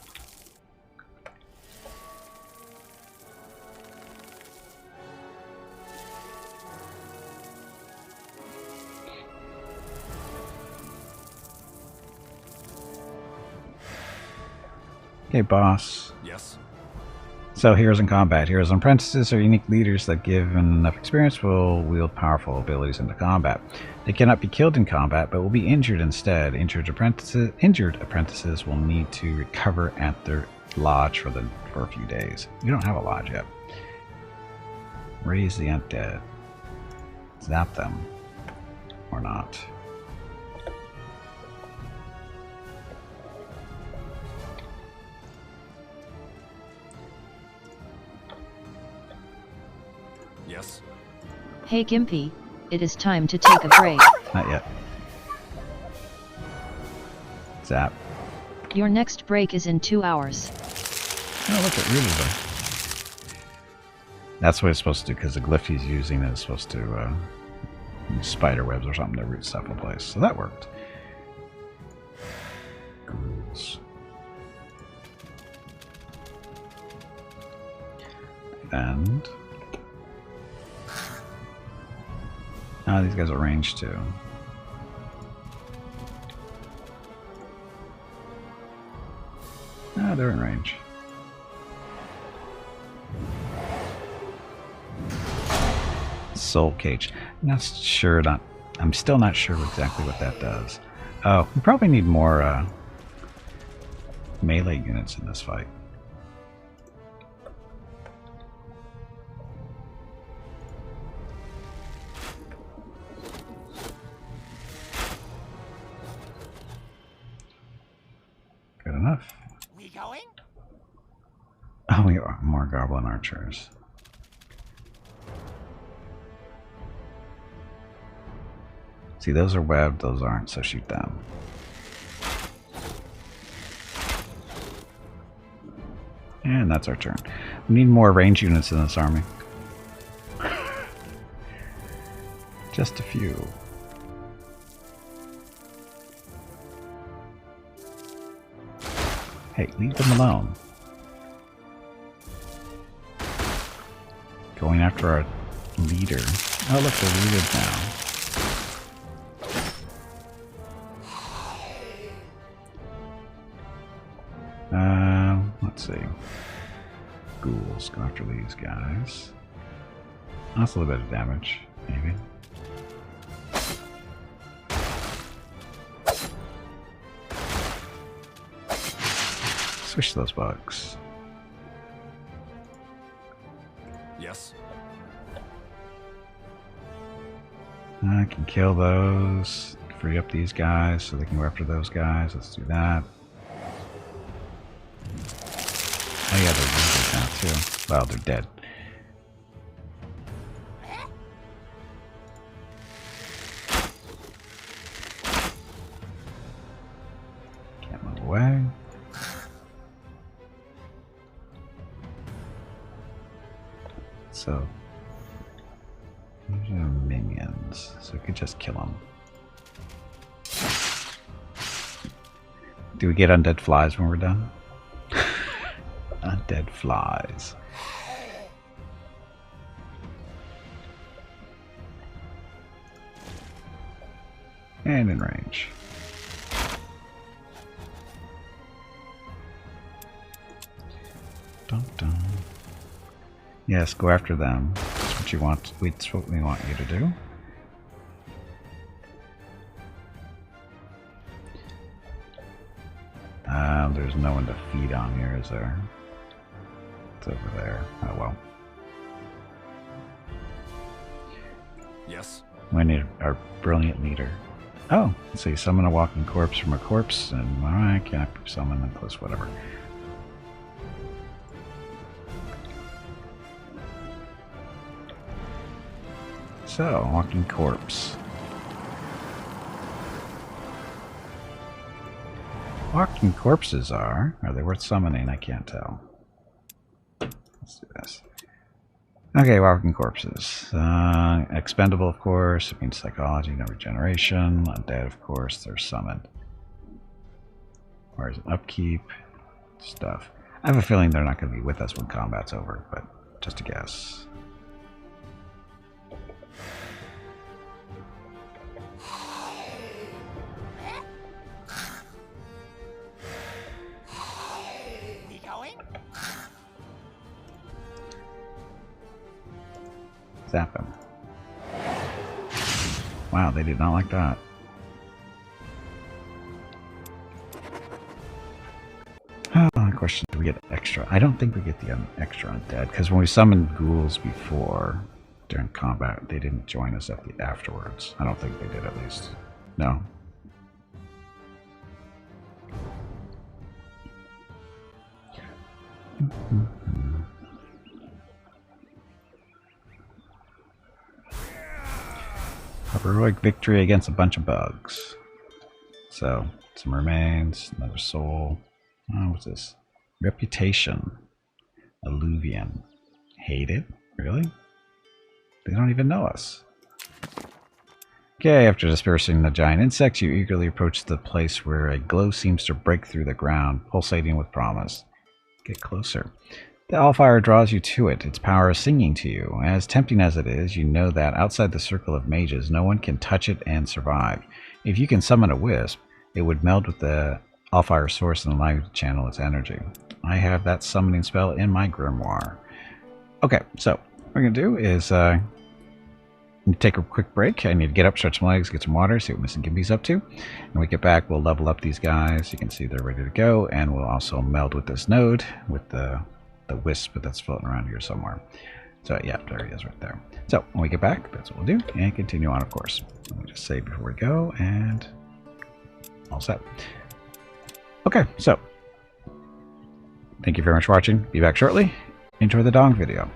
Okay, boss. Yes. So, heroes in combat. Heroes and apprentices are unique leaders that, given enough experience, will wield powerful abilities into combat. They cannot be killed in combat, but will be injured instead. Injured apprentices will need to recover at their lodge for a few days. We don't have a lodge yet. Raise the undead. Zap them. Or not. Yes. Hey Gimpy, it is time to take a break. Not yet. Zap. Your next break is in 2 hours. Oh, look at really though. That's what it's supposed to do, because the glyph he's using is supposed to use spider webs or something to root stuff in place. So that worked. Ghouls. And these guys are ranged too. They're in range. Soul cage. I'm still not sure exactly what that does. Oh, we probably need more melee units in this fight. Good enough. We going? Oh, we are more goblin archers. See, those are webbed, those aren't, so shoot them. And that's our turn. We need more range units in this army. Just a few. Hey, leave them alone. Going after our leader. Oh, look, they're looted now. Let's see. Ghouls, go after these guys. That's a little bit of damage, maybe. Swish those bugs. Yes. I can kill those. Free up these guys so they can go after those guys. Let's do that. Oh yeah, they're wounded now too. Well, they're dead. Can't move away. So, these are minions, so we could just kill them. Do we get undead flies when we're done? Undead flies. And in range. Dun dun. Yes, go after them. That's what you want. That's what we want you to do. There's no one to feed on here, is there? It's over there. Oh well. Yes. We need our brilliant leader. Oh, let's see. Summon a walking corpse from a corpse, and I can't summon them close, whatever. So, walking corpse. Walking corpses are they worth summoning? I can't tell. Let's do this. Okay, walking corpses. Expendable, of course. It means psychology, no regeneration. Undead, of course. They're summoned. Where's upkeep? Stuff. I have a feeling they're not going to be with us when combat's over, but just a guess. Zap him. Wow, they did not like that. Oh, question, do we get extra? I don't think we get the extra undead, because when we summoned ghouls before, during combat, they didn't join us at the afterwards. I don't think they did, at least. No? A heroic victory against a bunch of bugs. So, Some remains, another soul. Oh, what's this? Reputation. Alluvian. Hated? Really? They don't even know us. Okay, after dispersing the giant insects, you eagerly approach the place where a glow seems to break through the ground, pulsating with promise. Get closer. The Allfire draws you to it, its power singing to you. As tempting as it is, you know that outside the circle of mages, no one can touch it and survive. If you can summon a wisp, it would meld with the Allfire source and allow you to channel its energy. I have that summoning spell in my Grimoire. Okay, so what we're going to do is take a quick break. I need to get up, stretch my legs, get some water, see what Missing Gimpy's up to. When we get back, we'll level up these guys. You can see they're ready to go, and we'll also meld with this node with the wisp that's floating around here somewhere. So yeah, there he is right there. So when we get back, that's what we'll do, and continue on, of course. Let me just save before we go, and all set. Okay, so thank you very much for watching. Be back shortly. Enjoy the dong video.